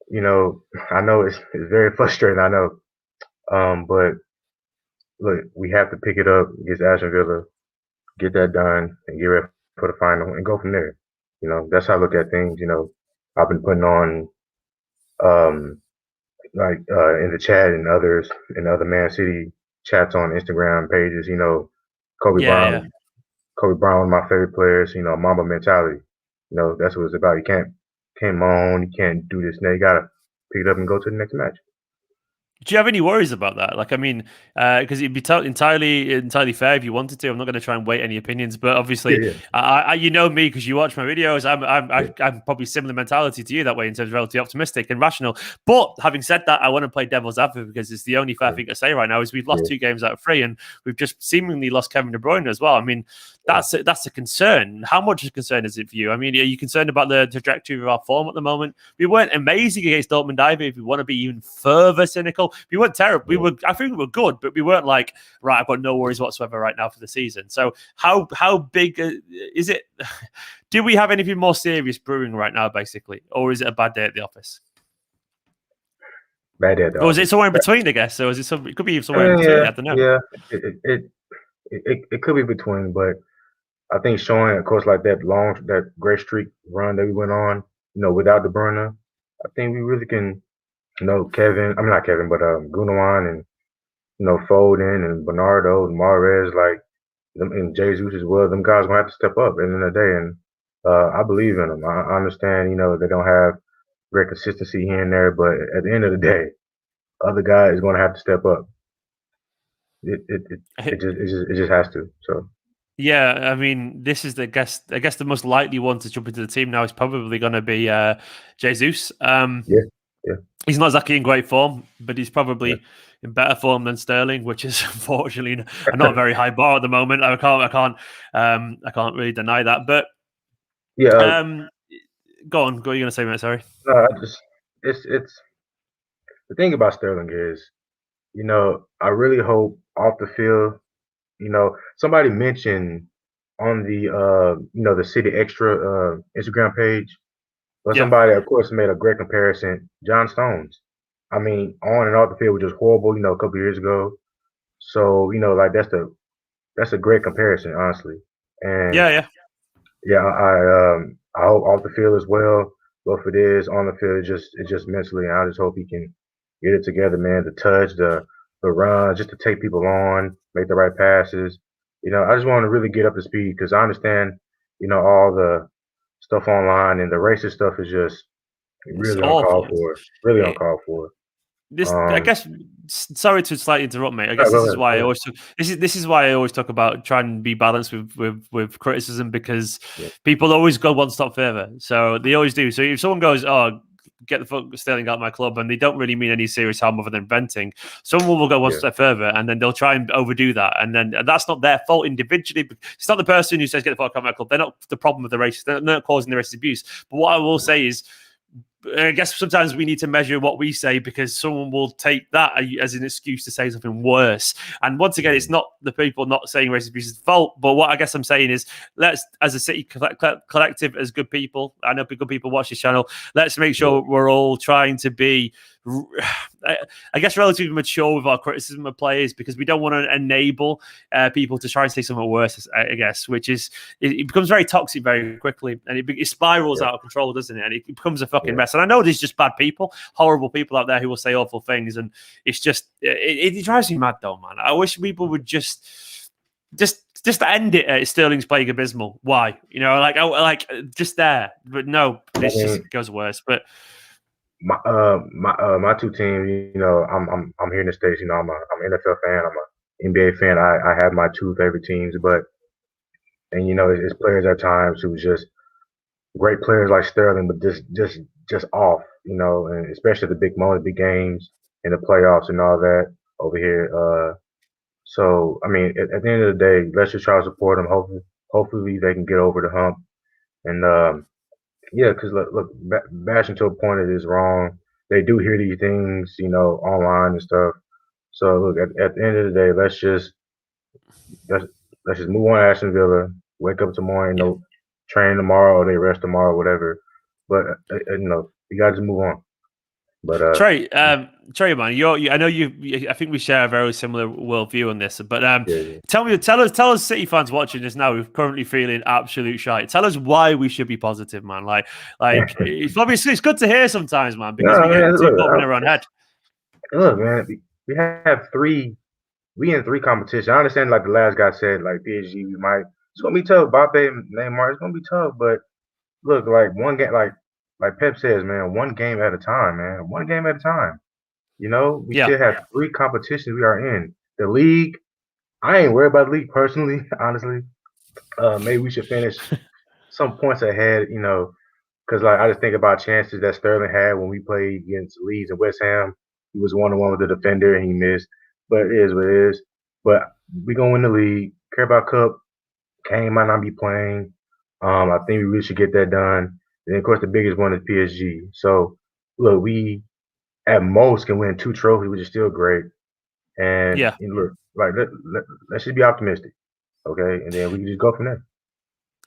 you know, I know it's very frustrating. I know, but look, we have to pick it up against Aston Villa, get that done, and get ready for the final, and go from there. You know, that's how I look at things. You know, I've been putting on, in the chat and other Man City chats on Instagram pages. You know, Kobe Bryant, one of my favorite players. You know, Mamba mentality. You know, that's what it's about. You can't moan, you can't do this. Now you gotta pick it up and go to the next match. Do you have any worries about that? Like, I mean, because it'd be entirely fair if you wanted to. I'm not going to try and weight any opinions, but obviously, you know me because you watch my videos. I'm probably similar mentality to you that way in terms of relatively optimistic and rational. But having said that, I want to play devil's advocate because it's the only fair thing to say right now is we've lost 2 games out of 3, and we've just seemingly lost Kevin De Bruyne as well. I mean, that's a concern. How much of a concern is it for you? I mean, are you concerned about the trajectory of our form at the moment? We weren't amazing against Dortmund either. If we want to be even further cynical, we weren't terrible. I think we were good, but we weren't like, right, I've got no worries whatsoever right now for the season. So how big is it? Do we have anything more serious brewing right now, basically? Or is it a bad day at the office? Bad day at the office. Or is it somewhere in between, I guess? So is it it could be somewhere in between, I don't know. Yeah, it could be between, but I think showing, of course, like that great streak run that we went on, you know, without De Bruyne, I think we really can, you know, Gundogan and Foden and Bernardo and Mahrez, like them, and Jesus as well. Them guys gonna have to step up at the end of the day, and I believe in them. I understand, they don't have great consistency here and there, but at the end of the day, other guy is gonna have to step up. It just has to. So. Yeah, I mean, this is I guess the most likely one to jump into the team now is probably going to be Jesus. Yeah. He's not exactly in great form, but he's probably in better form than Sterling, which is unfortunately not a very high bar at the moment. I can't really deny that. But yeah, go on. What are you going to say, mate? Sorry. no, it's the thing about Sterling is, I really hope off the field, somebody mentioned on the City Extra Instagram page, but somebody, of course, made a great comparison. John Stones. I mean, on and off the field was just horrible, a couple years ago. So, like that's a great comparison, honestly. And Yeah. I hope off the field as well. But for this on the field, it's just mentally. I just hope he can get it together, man. The touch, the run, just to take people on, make the right passes. I just want to really get up to speed because I understand, all the stuff online and the racist stuff is just really uncalled for. Really uncalled for. I guess. Sorry to slightly interrupt, mate. I guess this is why I always this is why I always talk about trying to be balanced with criticism, because people always go one step further. So they always do. So if someone goes, "Oh, get the fuck Sterling out of my club," and they don't really mean any serious harm other than venting, someone will go one step further, and then they'll try and overdo that, and then that's not their fault individually. It's not the person who says get the fuck out of my club. They're not the problem with the racist. They're not causing the racist abuse. But what I will say is, I guess sometimes we need to measure what we say, because someone will take that as an excuse to say something worse. And once again, it's not the people not saying racist abuse's fault. But what I guess I'm saying is, let's, as a City collective, as good people, I know good people watch this channel, let's make sure we're all trying to be, I guess, relatively mature with our criticism of players, because we don't want to enable people to try and say something worse, I guess, which is, it becomes very toxic very quickly, and it spirals out of control, doesn't it? And it becomes a fucking mess. And I know there's just bad people, horrible people out there who will say awful things, and it's just, it drives me mad though, man. I wish people would just end it at Sterling's playing abysmal. Why? Just there. But no, this just goes worse. But my two teams, I'm here in the States, I'm an NFL fan, I'm an NBA fan. I have my two favorite teams, and it's players at times who's just great players like Sterling, but just off, and especially the big moments, big games in the playoffs and all that over here. So I mean, at the end of the day, let's just try to support them. Hopefully they can get over the hump. And yeah, because look, bashing to a point that is wrong. They do hear these things, online and stuff. So look, at the end of the day, let's just move on to Aston Villa. Wake up tomorrow, train tomorrow, or they rest tomorrow, whatever. But you got to move on. But Trey, man, I know I think we share a very similar worldview on this. But tell us, City fans watching this now, who's currently feeling absolute shite. Tell us why we should be positive, man. Like it's obviously it's good to hear sometimes, man, because we get too up in our own head. Look, man, we have three. We in three competitions. I understand, like the last guy said, like PSG, it's gonna be tough. Mbappe and Neymar, it's gonna be tough. But look, like one game, like Pep says, man, one game at a time, man. One game at a time. We still have three competitions we are in. The league, I ain't worried about the league personally, honestly. Maybe we should finish some points ahead, because I just think about chances that Sterling had when we played against Leeds and West Ham. He was 1-on-1 with the defender and he missed. But it is what it is. But we gonna win the league. Carabao Cup, Kane might not be playing. I think we really should get that done. And of course, the biggest one is PSG. So look, we at most can win 2 trophies, which is still great. And look, let's just be optimistic, okay? And then we can just go from there.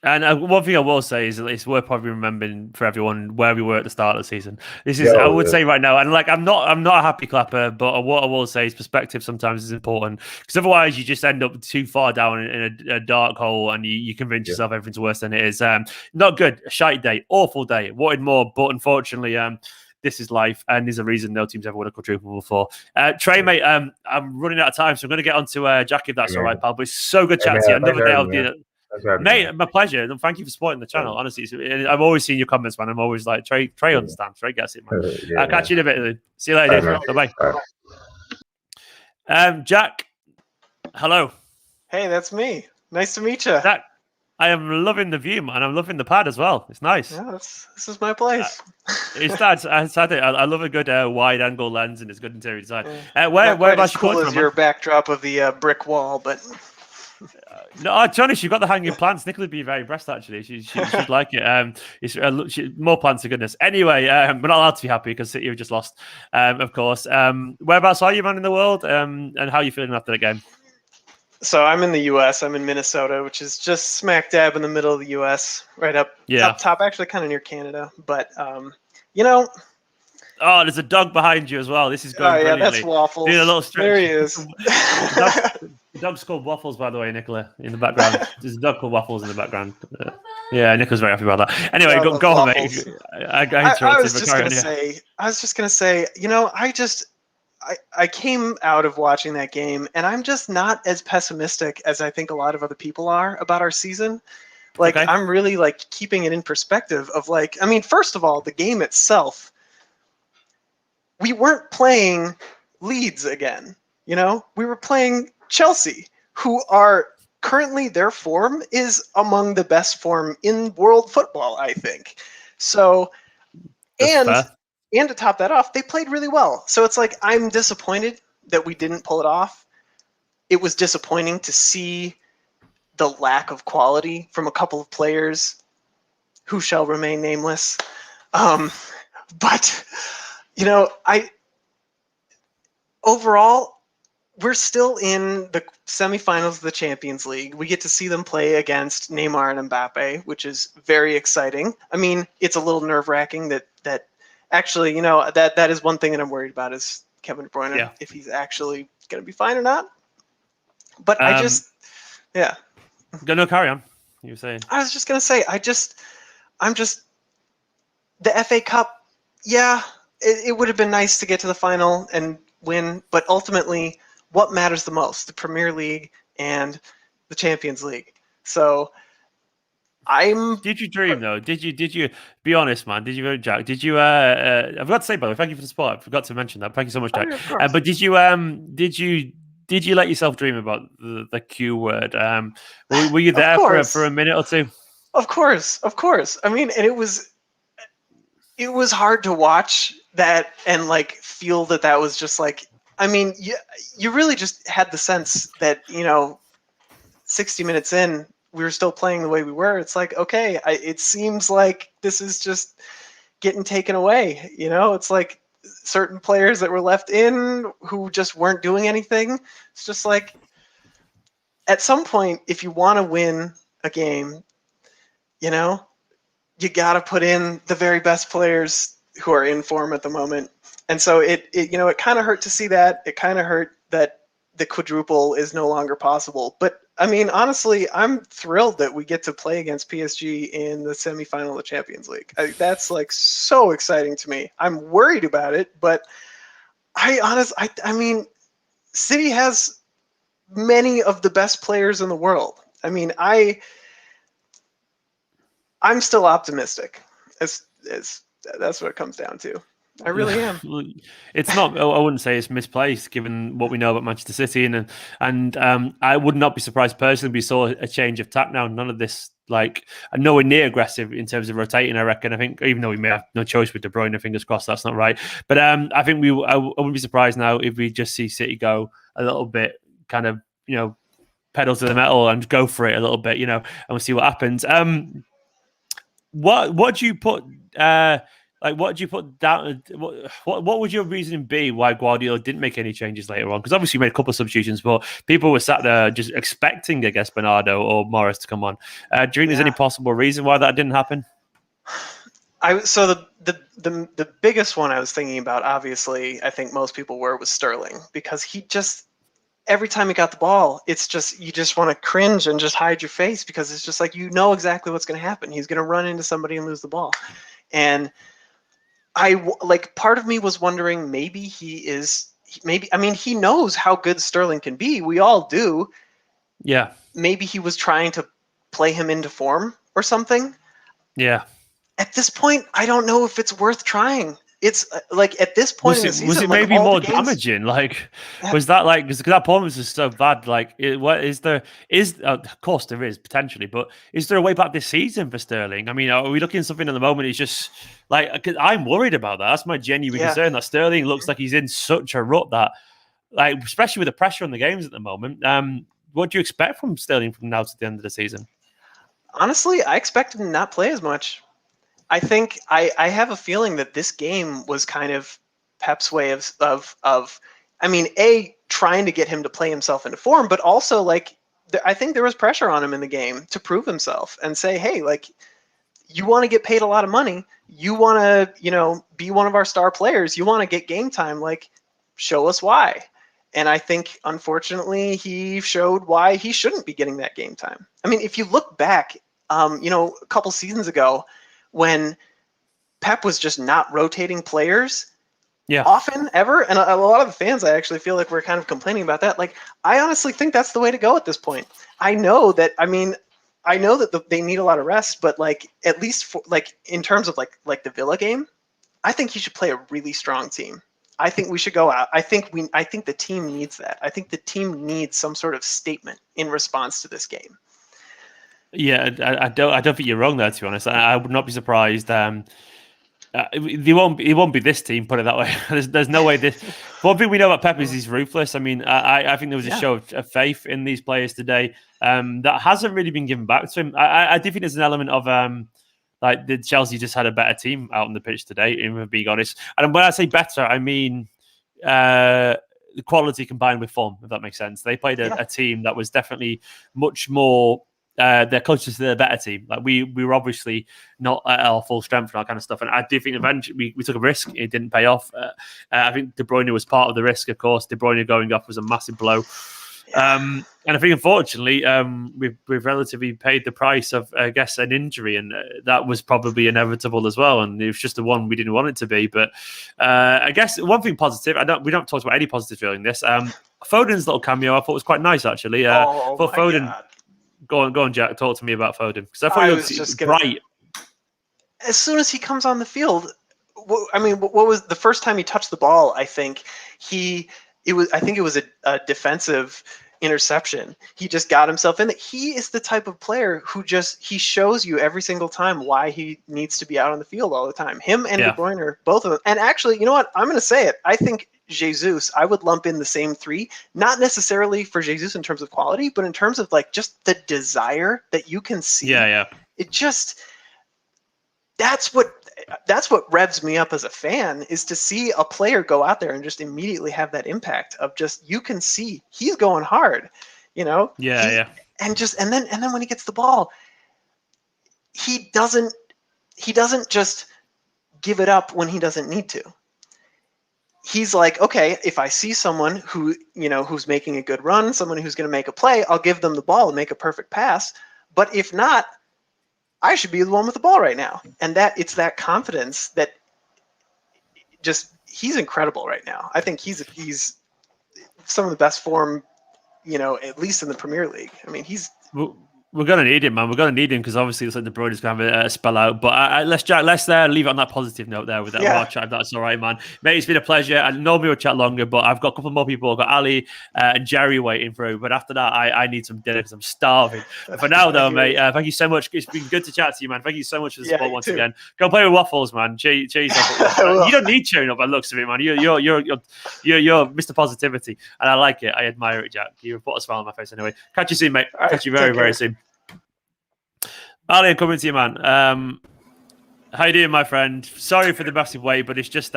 And one thing I will say is it's worth probably remembering for everyone where we were at the start of the season. This is, I would say right now, and I'm not a happy clapper, but what I will say is perspective sometimes is important, because otherwise you just end up too far down in a dark hole, and you convince yourself everything's worse than it is. Not good. A shite day, awful day. Wanted more, but unfortunately, this is life, and there's a reason no team's ever won a quadruple before. Trey, mate, I'm running out of time, so I'm going to get on to Jack, if that's all right, pal. But it's so good chatting to you. Another day I'll do it. Mate, my pleasure. And thank you for supporting the channel. Honestly, I've always seen your comments, man. I'm always like, Trey understands. Trey gets it, man. I'll catch you in a bit. See you later. Bye-bye. Jack, hello. Hey, that's me. Nice to meet you. Jack, I am loving the view, man. I'm loving the pad as well. It's nice. Yeah, this is my place. I love a good wide angle lens, and it's good interior design. Where about you cool as your backdrop of the brick wall, but no, to be honest, you've got the hanging plants. Nicola would be very impressed, actually. She'd like it. More plants, to goodness. Anyway, we're not allowed to be happy because City have just lost, of course. Whereabouts are you, man, in the world? And how are you feeling after the game? So I'm in the U.S. I'm in Minnesota, which is just smack dab in the middle of the U.S., right up top, actually kind of near Canada. But, Oh, there's a dog behind you as well. This is going brilliantly. That's Waffles. Doing a little stretch. There he is. The dog's called Waffles, by the way, Nicola, in the background. There's a dog called Waffles in the background. Yeah, Nicola's very happy about that. Anyway, go on, mate. I was just gonna say, I came out of watching that game, and I'm just not as pessimistic as I think a lot of other people are about our season. Like, I'm really keeping it in perspective of first of all, the game itself. We weren't playing Leeds again, we were playing Chelsea, who are currently, their form is among the best form in world football, I think. So, and to top that off, they played really well. So it's I'm disappointed that we didn't pull it off. It was disappointing to see the lack of quality from a couple of players who shall remain nameless. But overall, we're still in the semifinals of the Champions League. We get to see them play against Neymar and Mbappe, which is very exciting. I mean, it's a little nerve-wracking that actually, that is one thing that I'm worried about is Kevin De Bruyne, if he's actually going to be fine or not. But No, carry on. You were saying. I was just going to say, the FA Cup, it would have been nice to get to the final and win, but ultimately, what matters the most? The Premier League and the Champions League. So, Did you dream though? Did you be honest, man? Did you, Jack? Did you? I forgot to say, by the way, thank you for the support. I forgot to mention that. Thank you so much, Jack. But did you let yourself dream about the Q word? Were you there for a minute or two? Of course. I mean, and it was hard to watch that and feel that was just you really just had the sense that 60 minutes in we were still playing the way we were. It's okay, it seems like this is just getting taken away. It's certain players that were left in who just weren't doing anything. It's just at some point, if you want to win a game, you got to put in the very best players who are in form at the moment. And so it kind of hurt to see that. It kind of hurt that the quadruple is no longer possible. But I mean, honestly, I'm thrilled that we get to play against PSG in the semifinal of the Champions League. That's so exciting to me. I'm worried about it, but I mean, City has many of the best players in the world. I mean, I'm still optimistic. That's what it comes down to. I really am. It's not. I wouldn't say it's misplaced, given what we know about Manchester City, and I would not be surprised personally if we saw a change of tack now. None of this nowhere near aggressive in terms of rotating. I reckon. I think even though we may have no choice with De Bruyne, fingers crossed that's not right. But I think I wouldn't be surprised now if we just see City go a little bit kind of pedal to the metal and go for it a little bit, and we'll see what happens. What do you put? What do you put down? What would your reasoning be why Guardiola didn't make any changes later on? Because obviously you made a couple of substitutions, but people were sat there just expecting, I guess, Bernardo or Morris to come on. Do you think there's any possible reason why that didn't happen? So the biggest one I was thinking about, obviously, I think most people was Sterling, because he just every time he got the ball, it's just you just want to cringe and just hide your face because it's just exactly what's going to happen. He's going to run into somebody and lose the ball, and part of me was wondering maybe he knows how good Sterling can be. We all do. Yeah. Maybe he was trying to play him into form or something. Yeah. At this point, I don't know if it's worth trying. It's like at this point in the season, was it maybe more damaging? Like, was that like because that performance is so bad? Like, what is there? Of course there is potentially, but is there a way back this season for Sterling? I mean, are we looking at something at the moment? It's just like cause I'm worried about that. That's my genuine concern. That Sterling looks like he's in such a rut that, like, especially with the pressure on the games at the moment. What do you expect from Sterling from now to the end of the season? Honestly, I expect him to not play as much. I think I have a feeling that this game was kind of Pep's way of trying to get him to play himself into form, but also like I think there was pressure on him in the game to prove himself and say, hey, like you want to get paid a lot of money, you want to be one of our star players, you want to get game time, like show us why. And I think unfortunately he showed why he shouldn't be getting that game time. I mean, if you look back, a couple seasons ago, when Pep was just not rotating players often ever, and a lot of the fans I actually feel like we're kind of complaining about that. Like, I honestly think that's the way to go at this point. I know that they need a lot of rest, but like at least for like in terms of like the Villa game, I think he should play a really strong team. I think we should go out. I think the team needs that. I think the team needs some sort of statement in response to this game. Yeah, I don't think you're wrong there. To be honest, I would not be surprised. It won't be this team. Put it that way. There's no way this. One thing we know about Pep is he's ruthless. I mean, I think there was a show of faith in these players today that hasn't really been given back to him. I do think there's an element of like the Chelsea just had a better team out on the pitch today. If being honest, and when I say better, I mean the quality combined with form. If that makes sense, they played a team that was definitely much more. They're closer to the better team. Like we were obviously not at our full strength and that kind of stuff. And I do think eventually we took a risk. It didn't pay off. I think De Bruyne was part of the risk, of course. De Bruyne going off was a massive blow. And I think, unfortunately, we've relatively paid the price of, I guess, an injury. And that was probably inevitable as well. And it was just the one we didn't want it to be. But I guess one thing positive, we don't talk about any positive feeling this. Foden's little cameo I thought was quite nice, actually. For Foden. God. Go on, Jack. Talk to me about Foden because I thought he was just bright. As soon as he comes on the field, what was the first time he touched the ball? I think it was a defensive interception. He just got himself in it. He is the type of player who he shows you every single time why he needs to be out on the field all the time. Him and De Bruyne, both of them. And actually, you know what? I'm going to say it. I think Jesus, I would lump in the same three, not necessarily for Jesus in terms of quality, but in terms of like just the desire that you can see. It just that's what revs me up as a fan, is to see a player go out there and just immediately have that impact of just, you can see he's going hard, And then when he gets the ball, he doesn't just give it up when he doesn't need to. He's like, okay, if I see someone who, who's making a good run, someone who's going to make a play, I'll give them the ball and make a perfect pass. But if not, I should be the one with the ball right now. And it's that confidence that just, he's incredible right now. I think he's some of the best form, at least in the Premier League. I mean, we're going to need him, man. We're going to need him because obviously it's like De Bruyne is going to have a spell out. But let's leave it on that positive note there with that war chat. That's all right, man. Mate, it's been a pleasure. I normally would chat longer, but I've got a couple more people. I've got Ali and Jerry waiting through. But after that, I need some dinner because I'm starving. But for now, though, mate, thank you so much. It's been good to chat to you, man. Thank you so much for the support once again. Go play with Waffles, man. Cheers. You don't need cheering up by the looks of it, man. You're Mr. Positivity, and I like it. I admire it, Jack. You put a smile on my face anyway. Catch you soon, mate. Catch you very, very soon. Ali, I'm coming to you, man. How you doing, my friend? Sorry for the massive wait, but it's just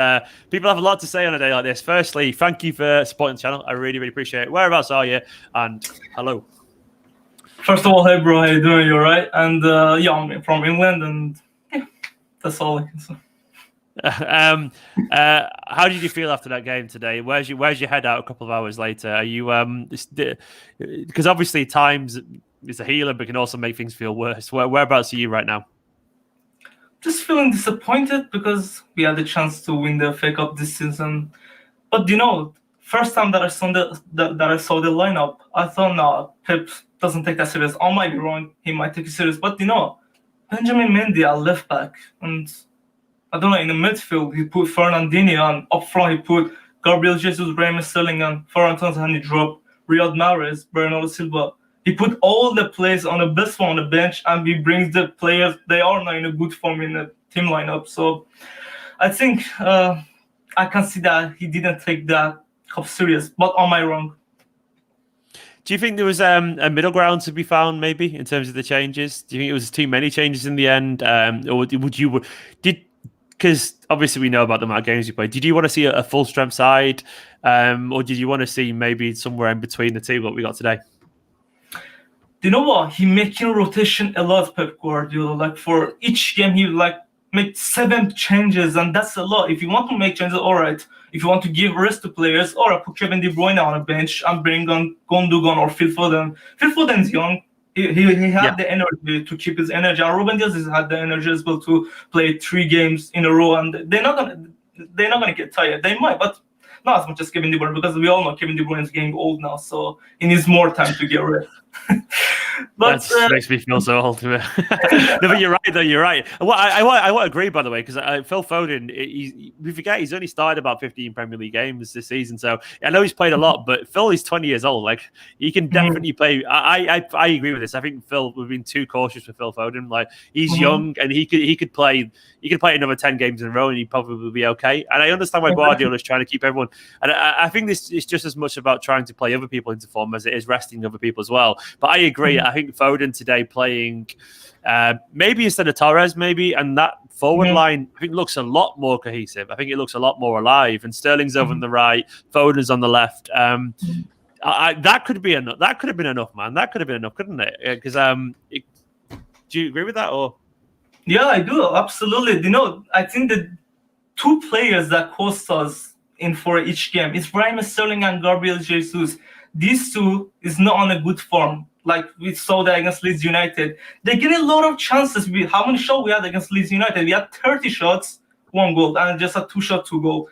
people have a lot to say on a day like this. Firstly, thank you for supporting the channel. I really, really appreciate it. Whereabouts are you? And hello. First of all, hey, bro. How you doing? You all right? And I'm from England, and that's all I can say. How did you feel after that game today? Where's your head out a couple of hours later? Are you because obviously times is a healer, but can also make things feel worse. Whereabouts are you right now? just feeling disappointed because we had the chance to win the FA Cup this season. But first time that I saw the lineup, I thought, no, Pep doesn't take that serious. I might be wrong. He might take it serious. But Benjamin Mendy at left back, and I don't know, in the midfield he put Fernandinho, and up front he put Gabriel Jesus, Raheem Sterling, and Ferran Torres, and he dropped Riyad Mahrez, Bernardo Silva. He put all the players on the best one on the bench, and he brings the players they are now in a good form in the team lineup. So I think I can see that he didn't take that cup serious. But am I wrong? Do you think there was a middle ground to be found, maybe, in terms of the changes? Do you think it was too many changes in the end, or because obviously we know about the amount of games you played. Did you want to see a full strength side, or did you want to see maybe somewhere in between the two what we got today? You know what? He making rotation a lot, Pep Guardiola. Like for each game, he make 7 changes, and that's a lot. If you want to make changes, all right. If you want to give rest to players, or put Kevin De Bruyne on a bench and bring on Gundogan or Phil Foden. Phil Foden's young. He had the energy to keep his energy, and Ruben Dias has had the energy as well to play 3 games in a row, and they're not gonna get tired. They might, but not as much as Kevin De Bruyne, because we all know Kevin De Bruyne is getting old now, so he needs more time to get rest. But that makes me feel so old. No, but you're right, though. You're right. I won't agree, by the way, because Phil Foden, we forget he's only started about 15 Premier League games this season. So I know he's played a lot, but Phil is 20 years old. Like he can definitely play. I agree with this. I think we've been too cautious with Phil Foden. Like he's young and he could play. He could play another 10 games in a row and he'd probably be okay. And I understand why Guardiola is trying to keep everyone. And I think this is just as much about trying to play other people into form as it is resting other people as well. But I agree. I think Foden today playing maybe instead of Torres, and that forward line I think looks a lot more cohesive. I think it looks a lot more alive. And Sterling's over on the right, Foden's on the left. That could be enough. That could have been enough, man. That could have been enough, couldn't it? Because do you agree with that, or? Yeah, I do, absolutely. I think the 2 players that cost us in for each game is Raheem Sterling and Gabriel Jesus. These 2 is not on a good form. Like we saw that against Leeds United. They get a lot of chances. How many shots we had against Leeds United? We had 30 shots, 1 goal, and just a 2 shot, 2 goal.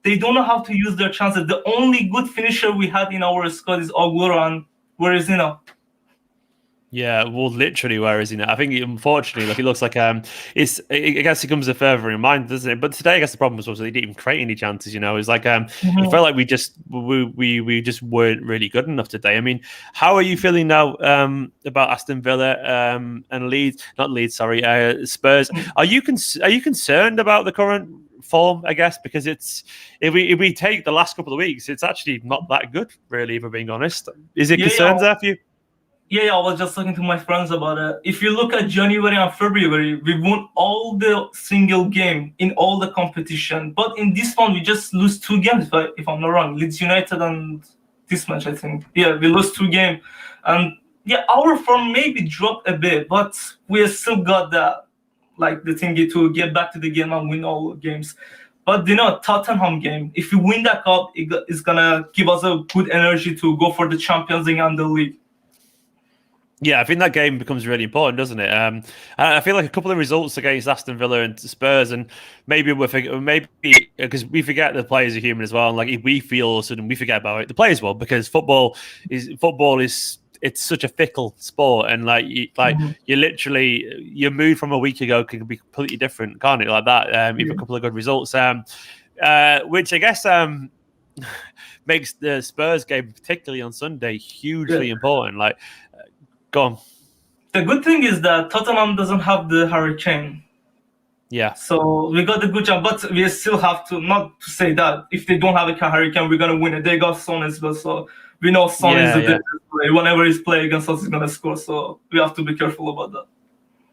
They don't know how to use their chances. The only good finisher we had in our squad is Aguero, and where is he now? Yeah, well, literally, where is he now? I think, unfortunately, it looks like I guess it comes a further reminder, doesn't it? But today, I guess the problem was also they didn't even create any chances. It was like it felt like we just weren't really good enough today. I mean, how are you feeling now about Aston Villa and Leeds? Not Leeds, sorry, Spurs. Are you concerned about the current form? I guess because if we take the last couple of weeks, it's actually not that good, really. If we're being honest, is it concerns there for you? Yeah, I was just talking to my friends about it. If you look at January and February, we won all the single game in all the competition. But in this one, we just lose 2 games, if I'm not wrong. Leeds United and this match, I think. Yeah, we lost 2 games. And yeah, our form maybe dropped a bit, but we still got that, like the thingy to get back to the game and win all games. But Tottenham game, if we win that cup, it's going to give us a good energy to go for the Champions League and the league. Yeah, I think that game becomes really important, doesn't it? I feel like a couple of results against Aston Villa and Spurs, and maybe because we forget the players are human as well. And like if we feel all of a sudden we forget about it, the players will, because football is it's such a fickle sport, and you literally your mood from a week ago can be completely different, can't it? Like that, even a couple of good results, which I guess makes the Spurs game, particularly on Sunday, hugely important. Like. Go on. The good thing is that Tottenham doesn't have the Hurricane. Yeah. So we got the good job, but we still have to, not to say that if they don't have a Hurricane, we're going to win it. They got Son as well, so we know Son is a good player. Whenever he's playing against us, he's going to score, so we have to be careful about that.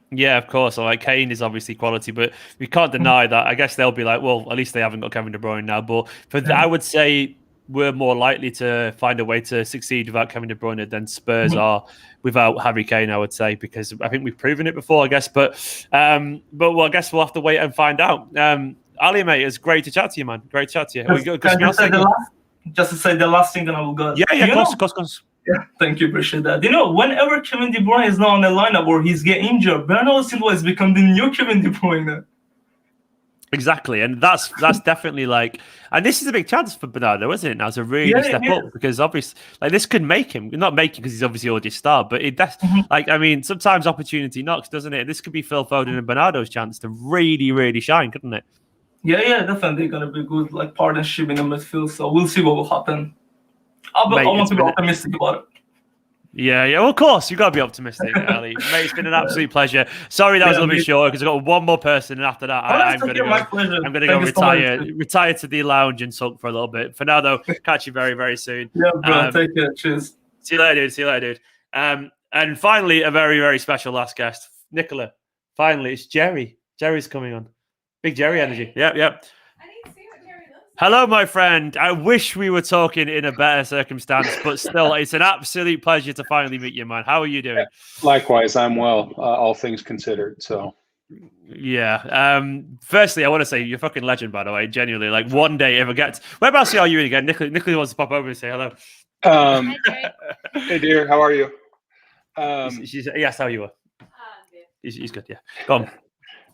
Yeah, of course. Like Kane is obviously quality, but we can't deny that. I guess they'll be like, well, at least they haven't got Kevin De Bruyne now. But I would say we're more likely to find a way to succeed without Kevin De Bruyne than Spurs are without Harry Kane, I would say, because I think we've proven it before, I guess. But well, I guess we'll have to wait and find out. Ali, mate, it's great to chat to you, man. Great to chat to you. Just to say the last thing, and I will go. Yeah, of course. Yeah, thank you, appreciate that. Whenever Kevin De Bruyne is not on the lineup or he's getting injured, Bernardo Silva has become the new Kevin De Bruyne. Exactly, and that's definitely and this is a big chance for Bernardo, isn't it? Now to really step up, because obviously, this could make him not make him because he's obviously already a star, but sometimes opportunity knocks, doesn't it? This could be Phil Foden and Bernardo's chance to really, really shine, couldn't it? Yeah, definitely gonna be good partnership in the midfield. So we'll see what will happen. I want to be optimistic about it. Yeah, well, of course, you've got to be optimistic, Ali. Mate, it's been an absolute pleasure. Sorry that was a little bit short, because I've got one more person, and after that, I'm going to go retire to the lounge and sulk for a little bit. Fernando, catch you very, very soon. Yeah, bro, take care. Cheers. See you later, dude. And finally, a very, very special last guest, Nicola. Finally, it's Jerry. Jerry's coming on. Big Jerry energy. Yep. Hello, my friend. I wish we were talking in a better circumstance, but still, it's an absolute pleasure to finally meet you, man. How are you doing? Likewise, I'm well, all things considered. So, yeah. Firstly, I want to say you're a fucking legend, by the way. Genuinely, one day, if I get whereabouts are you again? Nicola wants to pop over and say hello. Hey, dear, how are you? Yes, how you are? He's good. Yeah, go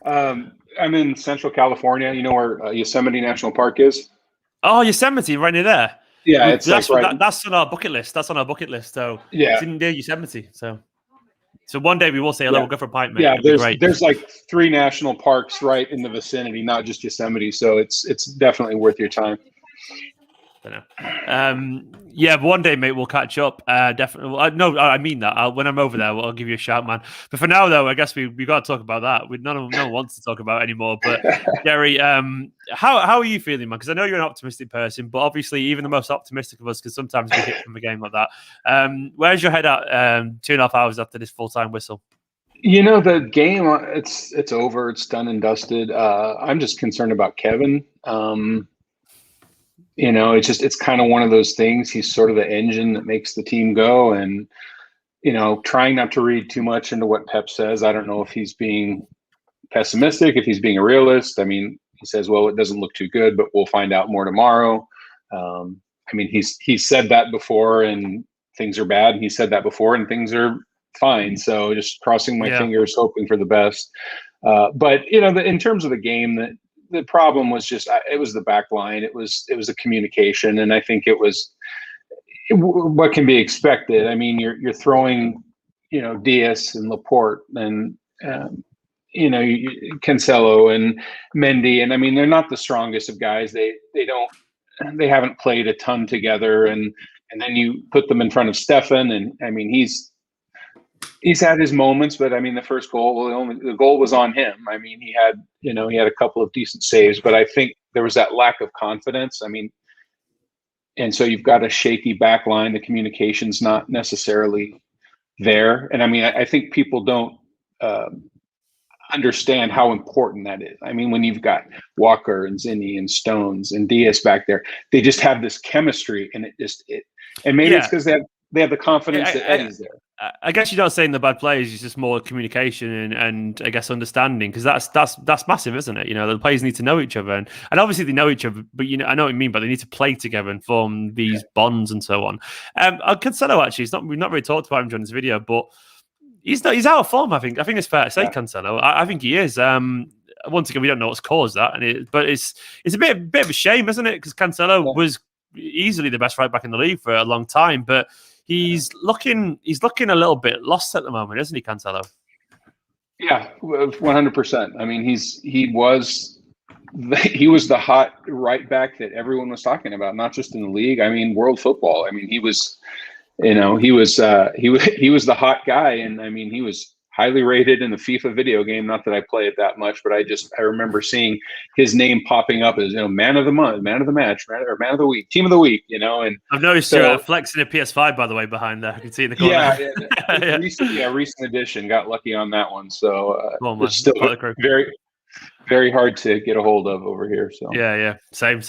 on. I'm in Central California. You know where Yosemite National Park is? Oh, Yosemite, right near there. Yeah, it's that's on our bucket list. That's on our bucket list. So yeah, it's in near Yosemite. So one day we will say hello. We'll go for a pint, mate. Yeah, there's 3 national parks right in the vicinity, not just Yosemite. So it's definitely worth your time. Yeah, but one day, mate, we'll catch up. Definitely. No, I mean that. When I'm over there, I'll give you a shout, man. But for now, though, I guess we got to talk about that. No one wants to talk about it anymore. But Gary, how are you feeling, man? Because I know you're an optimistic person, but obviously, even the most optimistic of us can sometimes be hit from a game like that. Where's your head at 2.5 hours after this full-time whistle? The game, it's over. It's done and dusted. I'm just concerned about Kevin. It's kind of one of those things. He's sort of the engine that makes the team go, and trying not to read too much into what Pep says. I don't know if he's being pessimistic, if he's being a realist. I mean, he says, well, it doesn't look too good, but we'll find out more tomorrow. He's said that before and things are bad. He said that before and things are fine. So just crossing my fingers, hoping for the best. But in terms of the game, the problem was it was the back line. It was the communication, and I think it was what can be expected. I mean, you're throwing, Diaz and Laporte and Cancelo and Mendy, and I mean they're not the strongest of guys. They haven't played a ton together, and then you put them in front of Stefan, and I mean he's had his moments, but I mean, the first goal, the goal was on him. I mean, he had a couple of decent saves, but I think there was that lack of confidence. I mean, and so you've got a shaky back line. The communication's not necessarily there. And I mean, I think people don't understand how important that is. I mean, when you've got Walker and Zinni and Stones and Diaz back there, they just have this chemistry, and it's because they have the confidence that Eddie's there. I guess you're not saying the bad players. It's just more communication and I guess understanding, because that's massive, isn't it? The players need to know each other, and obviously they know each other. But I know what you mean. But they need to play together and form these bonds and so on. Cancelo, actually, we've not really talked about him during this video, but he's out of form. I think it's fair to say Cancelo. I think he is. Once again, we don't know what's caused that, but it's a bit of a shame, isn't it? Because Cancelo was easily the best right back in the league for a long time, but he's looking a little bit lost at the moment, isn't he, Cancelo? Yeah, 100%. I mean, he was the hot right back that everyone was talking about, not just in the league. I mean, world football. I mean, he was the hot guy, and I mean, he was highly rated in the FIFA video game. Not that I play it that much, but I remember seeing his name popping up as man of the month, man of the match, man of the week, team of the week. And I've noticed you're flexing a PS5, by the way, behind there. I can see in the corner. Recent edition. Got lucky on that one. So it's still very, very hard to get a hold of over here. So yeah, same.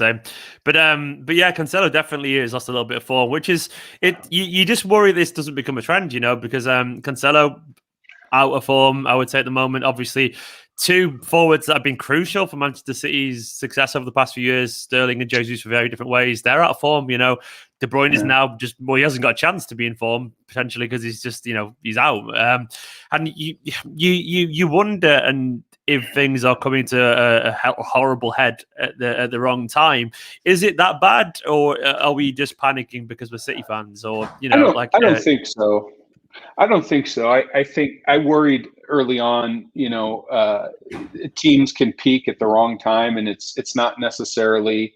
But yeah, Cancelo definitely has lost a little bit of form, which is it. You just worry this doesn't become a trend, because Cancelo out of form, I would say, at the moment. Obviously, 2 forwards that have been crucial for Manchester City's success over the past few years, Sterling and Jesus, for very different ways. They're out of form, De De Bruyne is now he hasn't got a chance to be in form potentially because he's just he's out. And you wonder and if things are coming to a horrible head at the wrong time. Is it that bad, or are we just panicking because we're City fans, or I don't think so. I don't think so. I think I worried early on. Teams can peak at the wrong time, and it's not necessarily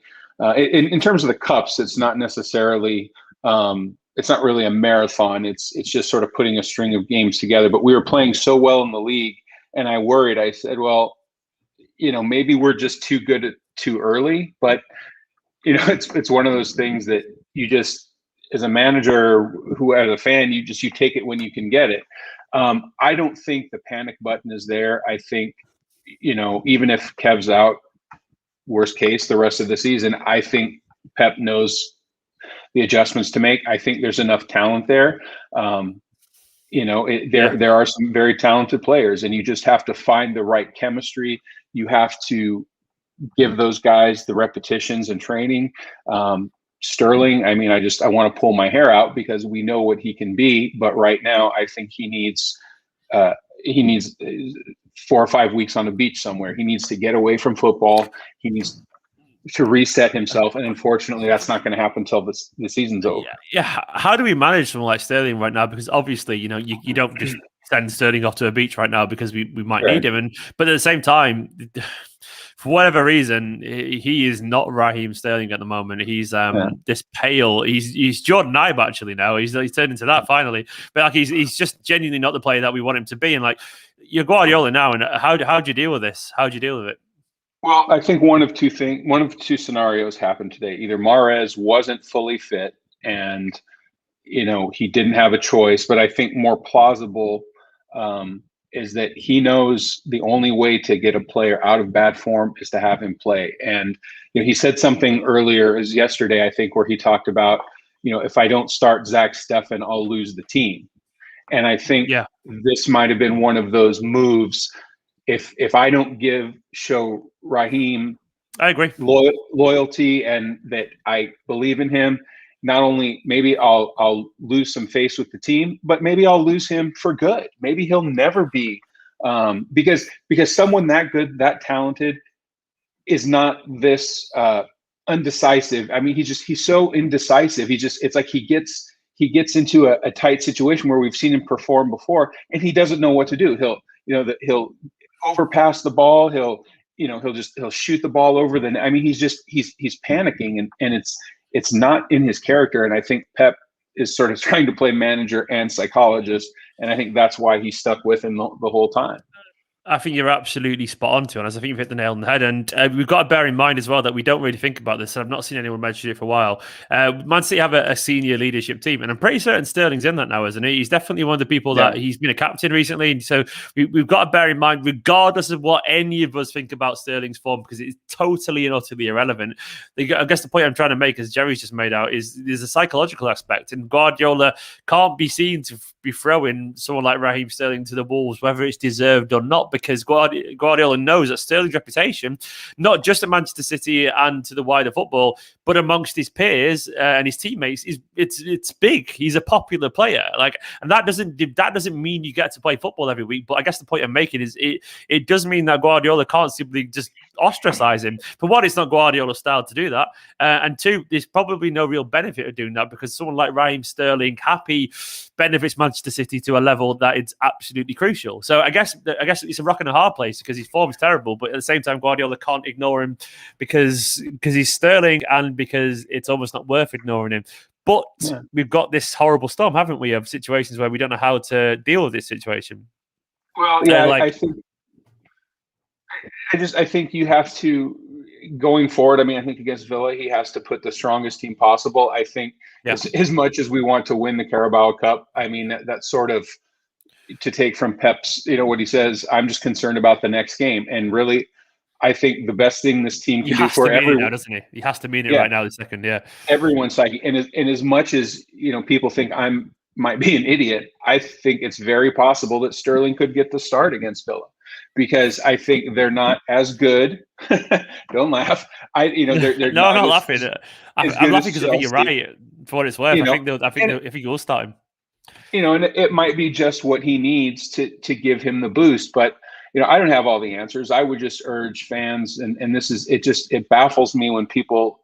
in terms of the cups. It's not necessarily. It's not really a marathon. It's just sort of putting a string of games together. But we were playing so well in the league, and I worried. I said, well, maybe we're just too good too early. But it's one of those things that you just, as a manager, as a fan, you take it when you can get it. I don't think the panic button is there. I think, even if Kev's out, worst case, the rest of the season, I think Pep knows the adjustments to make. I think there's enough talent there. There are some very talented players, and you just have to find the right chemistry. You have to give those guys the repetitions and training. Sterling, I mean, I want to pull my hair out because we know what he can be, but right now I think he needs 4 or 5 weeks on a beach somewhere. He needs to get away from football. He needs to reset himself, and unfortunately, that's not going to happen until the season's over. Yeah. How do we manage someone like Sterling right now? Because obviously, you don't just send Sterling off to a beach right now because we might need him, but at the same time, for whatever reason, he is not Raheem Sterling at the moment. He's this pale. He's Jordan Ibe actually now. He's turned into that finally. But he's just genuinely not the player that we want him to be. And you're Guardiola now, and how do you deal with this? How do you deal with it? Well, I think one of two scenarios happened today. Either Mahrez wasn't fully fit, and he didn't have a choice. But I think more plausible is that he knows the only way to get a player out of bad form is to have him play. And he said something earlier, yesterday, I think, where he talked about, if I don't start Zach Steffen, I'll lose the team. And I think this might have been one of those moves. If I don't show Raheem, I agree, loyalty, and that I believe in him, not only maybe I'll lose some face with the team, but maybe I'll lose him for good. Maybe he'll never be because someone that good, that talented, is not this undecisive. I mean, he's so indecisive. It's like he gets into a tight situation where we've seen him perform before, and he doesn't know what to do. He'll overpass the ball. He'll shoot the ball over the net. I mean, he's panicking, and it's not in his character. And I think Pep is sort of trying to play manager and psychologist, and I think that's why he's stuck with him the whole time. I think you're absolutely spot on, to be honest. I think you've hit the nail on the head. And we've got to bear in mind as well that we don't really think about this. I've not seen anyone mention it for a while. Man City have a senior leadership team, and I'm pretty certain Sterling's in that now, isn't he? He's definitely one of the people that he's been a captain recently. And so we've got to bear in mind, regardless of what any of us think about Sterling's form, because it's totally and utterly irrelevant. I guess the point I'm trying to make, as Jerry's just made out, is there's a psychological aspect. And Guardiola can't be seen to be throwing someone like Raheem Sterling to the Wolves, whether it's deserved or not, because Guardiola knows that Sterling's reputation, not just at Manchester City and to the wider football, but amongst his peers and his teammates, it's big. He's a popular player, and that doesn't mean you get to play football every week. But I guess the point I'm making is it does mean that Guardiola can't simply just ostracize him. For one, it's not Guardiola's style to do that, and two, there's probably no real benefit of doing that because someone like Raheem Sterling benefits Manchester City to a level that it's absolutely crucial. So I guess it's a rock and a hard place because his form is terrible, but at the same time, Guardiola can't ignore him because he's Sterling and because it's almost not worth ignoring him. But we've got this horrible storm, haven't we, of situations where we don't know how to deal with this situation. Well, yeah, I think you have to, going forward, I mean, I think against Villa, he has to put the strongest team possible. I think as much as we want to win the Carabao Cup, I mean, that's sort of to take from Pep's, what he says, I'm just concerned about the next game. And really, I think the best thing this team can do for everyone, now, doesn't he? He has to mean it right now, the second, everyone's psyche. And as much as, people think might be an idiot, I think it's very possible that Sterling could get the start against Villa because I think they're not as good. Don't laugh. They're no, not I'm not as, laughing. I'm good laughing as because I think you're Chelsea. right. For what it's worth, You know, I think you will start him. And it might be just what he needs to give him the boost. But I don't have all the answers. I would just urge fans, and this is it baffles me when people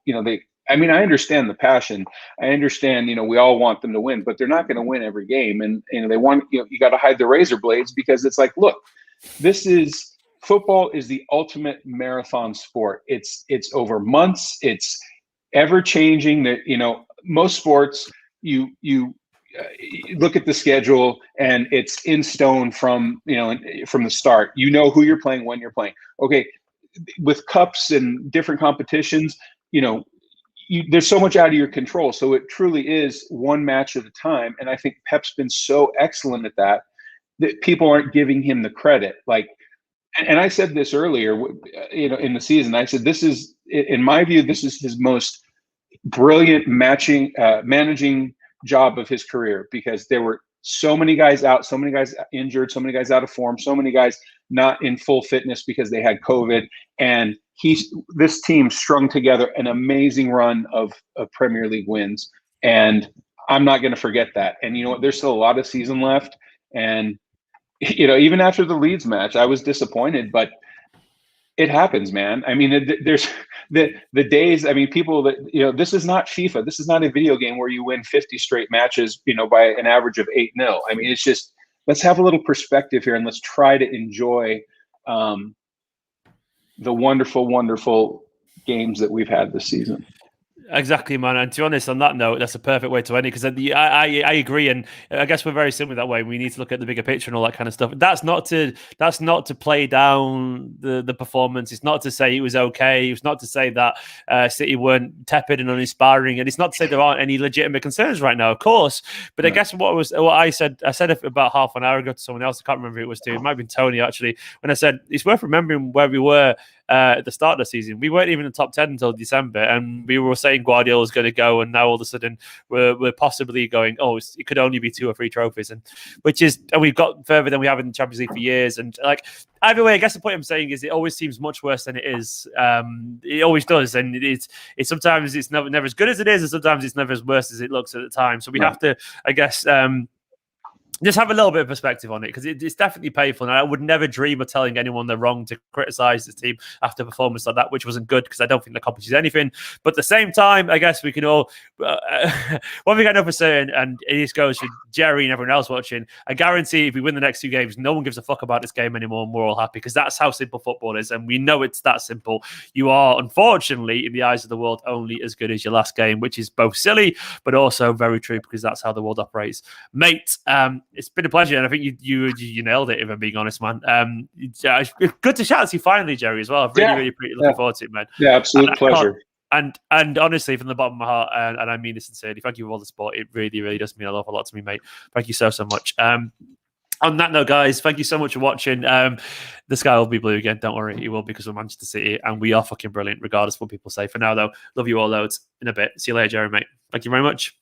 I understand the passion. I understand we all want them to win, but they're not going to win every game, and they want you got to hide the razor blades, because it's like, look, football is the ultimate marathon sport. It's over months. It's ever changing. That most sports you look at the schedule and it's in stone from the start. Who you're playing, when you're playing. Okay, with cups and different competitions, there's so much out of your control. So it truly is one match at a time. And I think Pep's been so excellent at that people aren't giving him the credit. And I said this earlier, in the season. I said, this is, in my view, this is his most brilliant managing job of his career, because there were so many guys out, so many guys injured, so many guys out of form, so many guys not in full fitness because they had COVID. And this team strung together an amazing run of Premier League wins. And I'm not going to forget that. And you know what? There's still a lot of season left. And even after the Leeds match, I was disappointed, but it happens, man. There's the days. People that this is not FIFA. This is not a video game where you win 50 straight matches, by an average of 8-0. It's just, let's have a little perspective here and let's try to enjoy the wonderful, wonderful games that we've had this season. Exactly, man. And to be honest, on that note, that's a perfect way to end it, because I agree, and I guess we're very similar that way. We need to look at the bigger picture and all that kind of stuff. That's not to play down the performance. It's not to say it was okay. It's not to say that City weren't tepid and uninspiring, and it's not to say there aren't any legitimate concerns right now, of course. But I guess what I said it about half an hour ago to someone else. I can't remember who it was to. It might have been Tony, actually, when I said it's worth remembering where we were at the start of the season. We weren't even in the top 10 until December, and we were saying Guardiola's going to go, and now all of a sudden we're possibly going, it could only be 2 or 3 trophies, and we've got further than we have in the Champions League for years. And either way, I guess the point I'm saying is it always seems much worse than it is. It always does, and it's sometimes it's never as good as it is, and sometimes it's never as worse as it looks at the time. So we have to, I guess, just have a little bit of perspective on it, because it's definitely painful. And I would never dream of telling anyone they're wrong to criticize this team after a performance like that, which wasn't good, because I don't think the accomplishes anything. But at the same time, I guess we can all one thing I know for certain, and this goes for Jerry and everyone else watching, I guarantee if we win the next 2 games, no one gives a fuck about this game anymore, and we're all happy, because that's how simple football is, and we know it's that simple. You are, unfortunately, in the eyes of the world, only as good as your last game, which is both silly but also very true, because that's how the world operates. Mate, it's been a pleasure, and I think you nailed it, if I'm being honest, man. It's good to chat to you finally, Jerry, as well. I've really looking forward to it, man. Yeah, absolute pleasure. And honestly, from the bottom of my heart, and I mean this sincerely, thank you for all the support. It really, really does mean a lot to me, mate. Thank you so much. On that note, guys, thank you so much for watching. The sky will be blue again. Don't worry, it will, because we're Manchester City, and we are fucking brilliant, regardless of what people say. For now, though, love you all loads. In a bit. See you later, Jerry, mate. Thank you very much.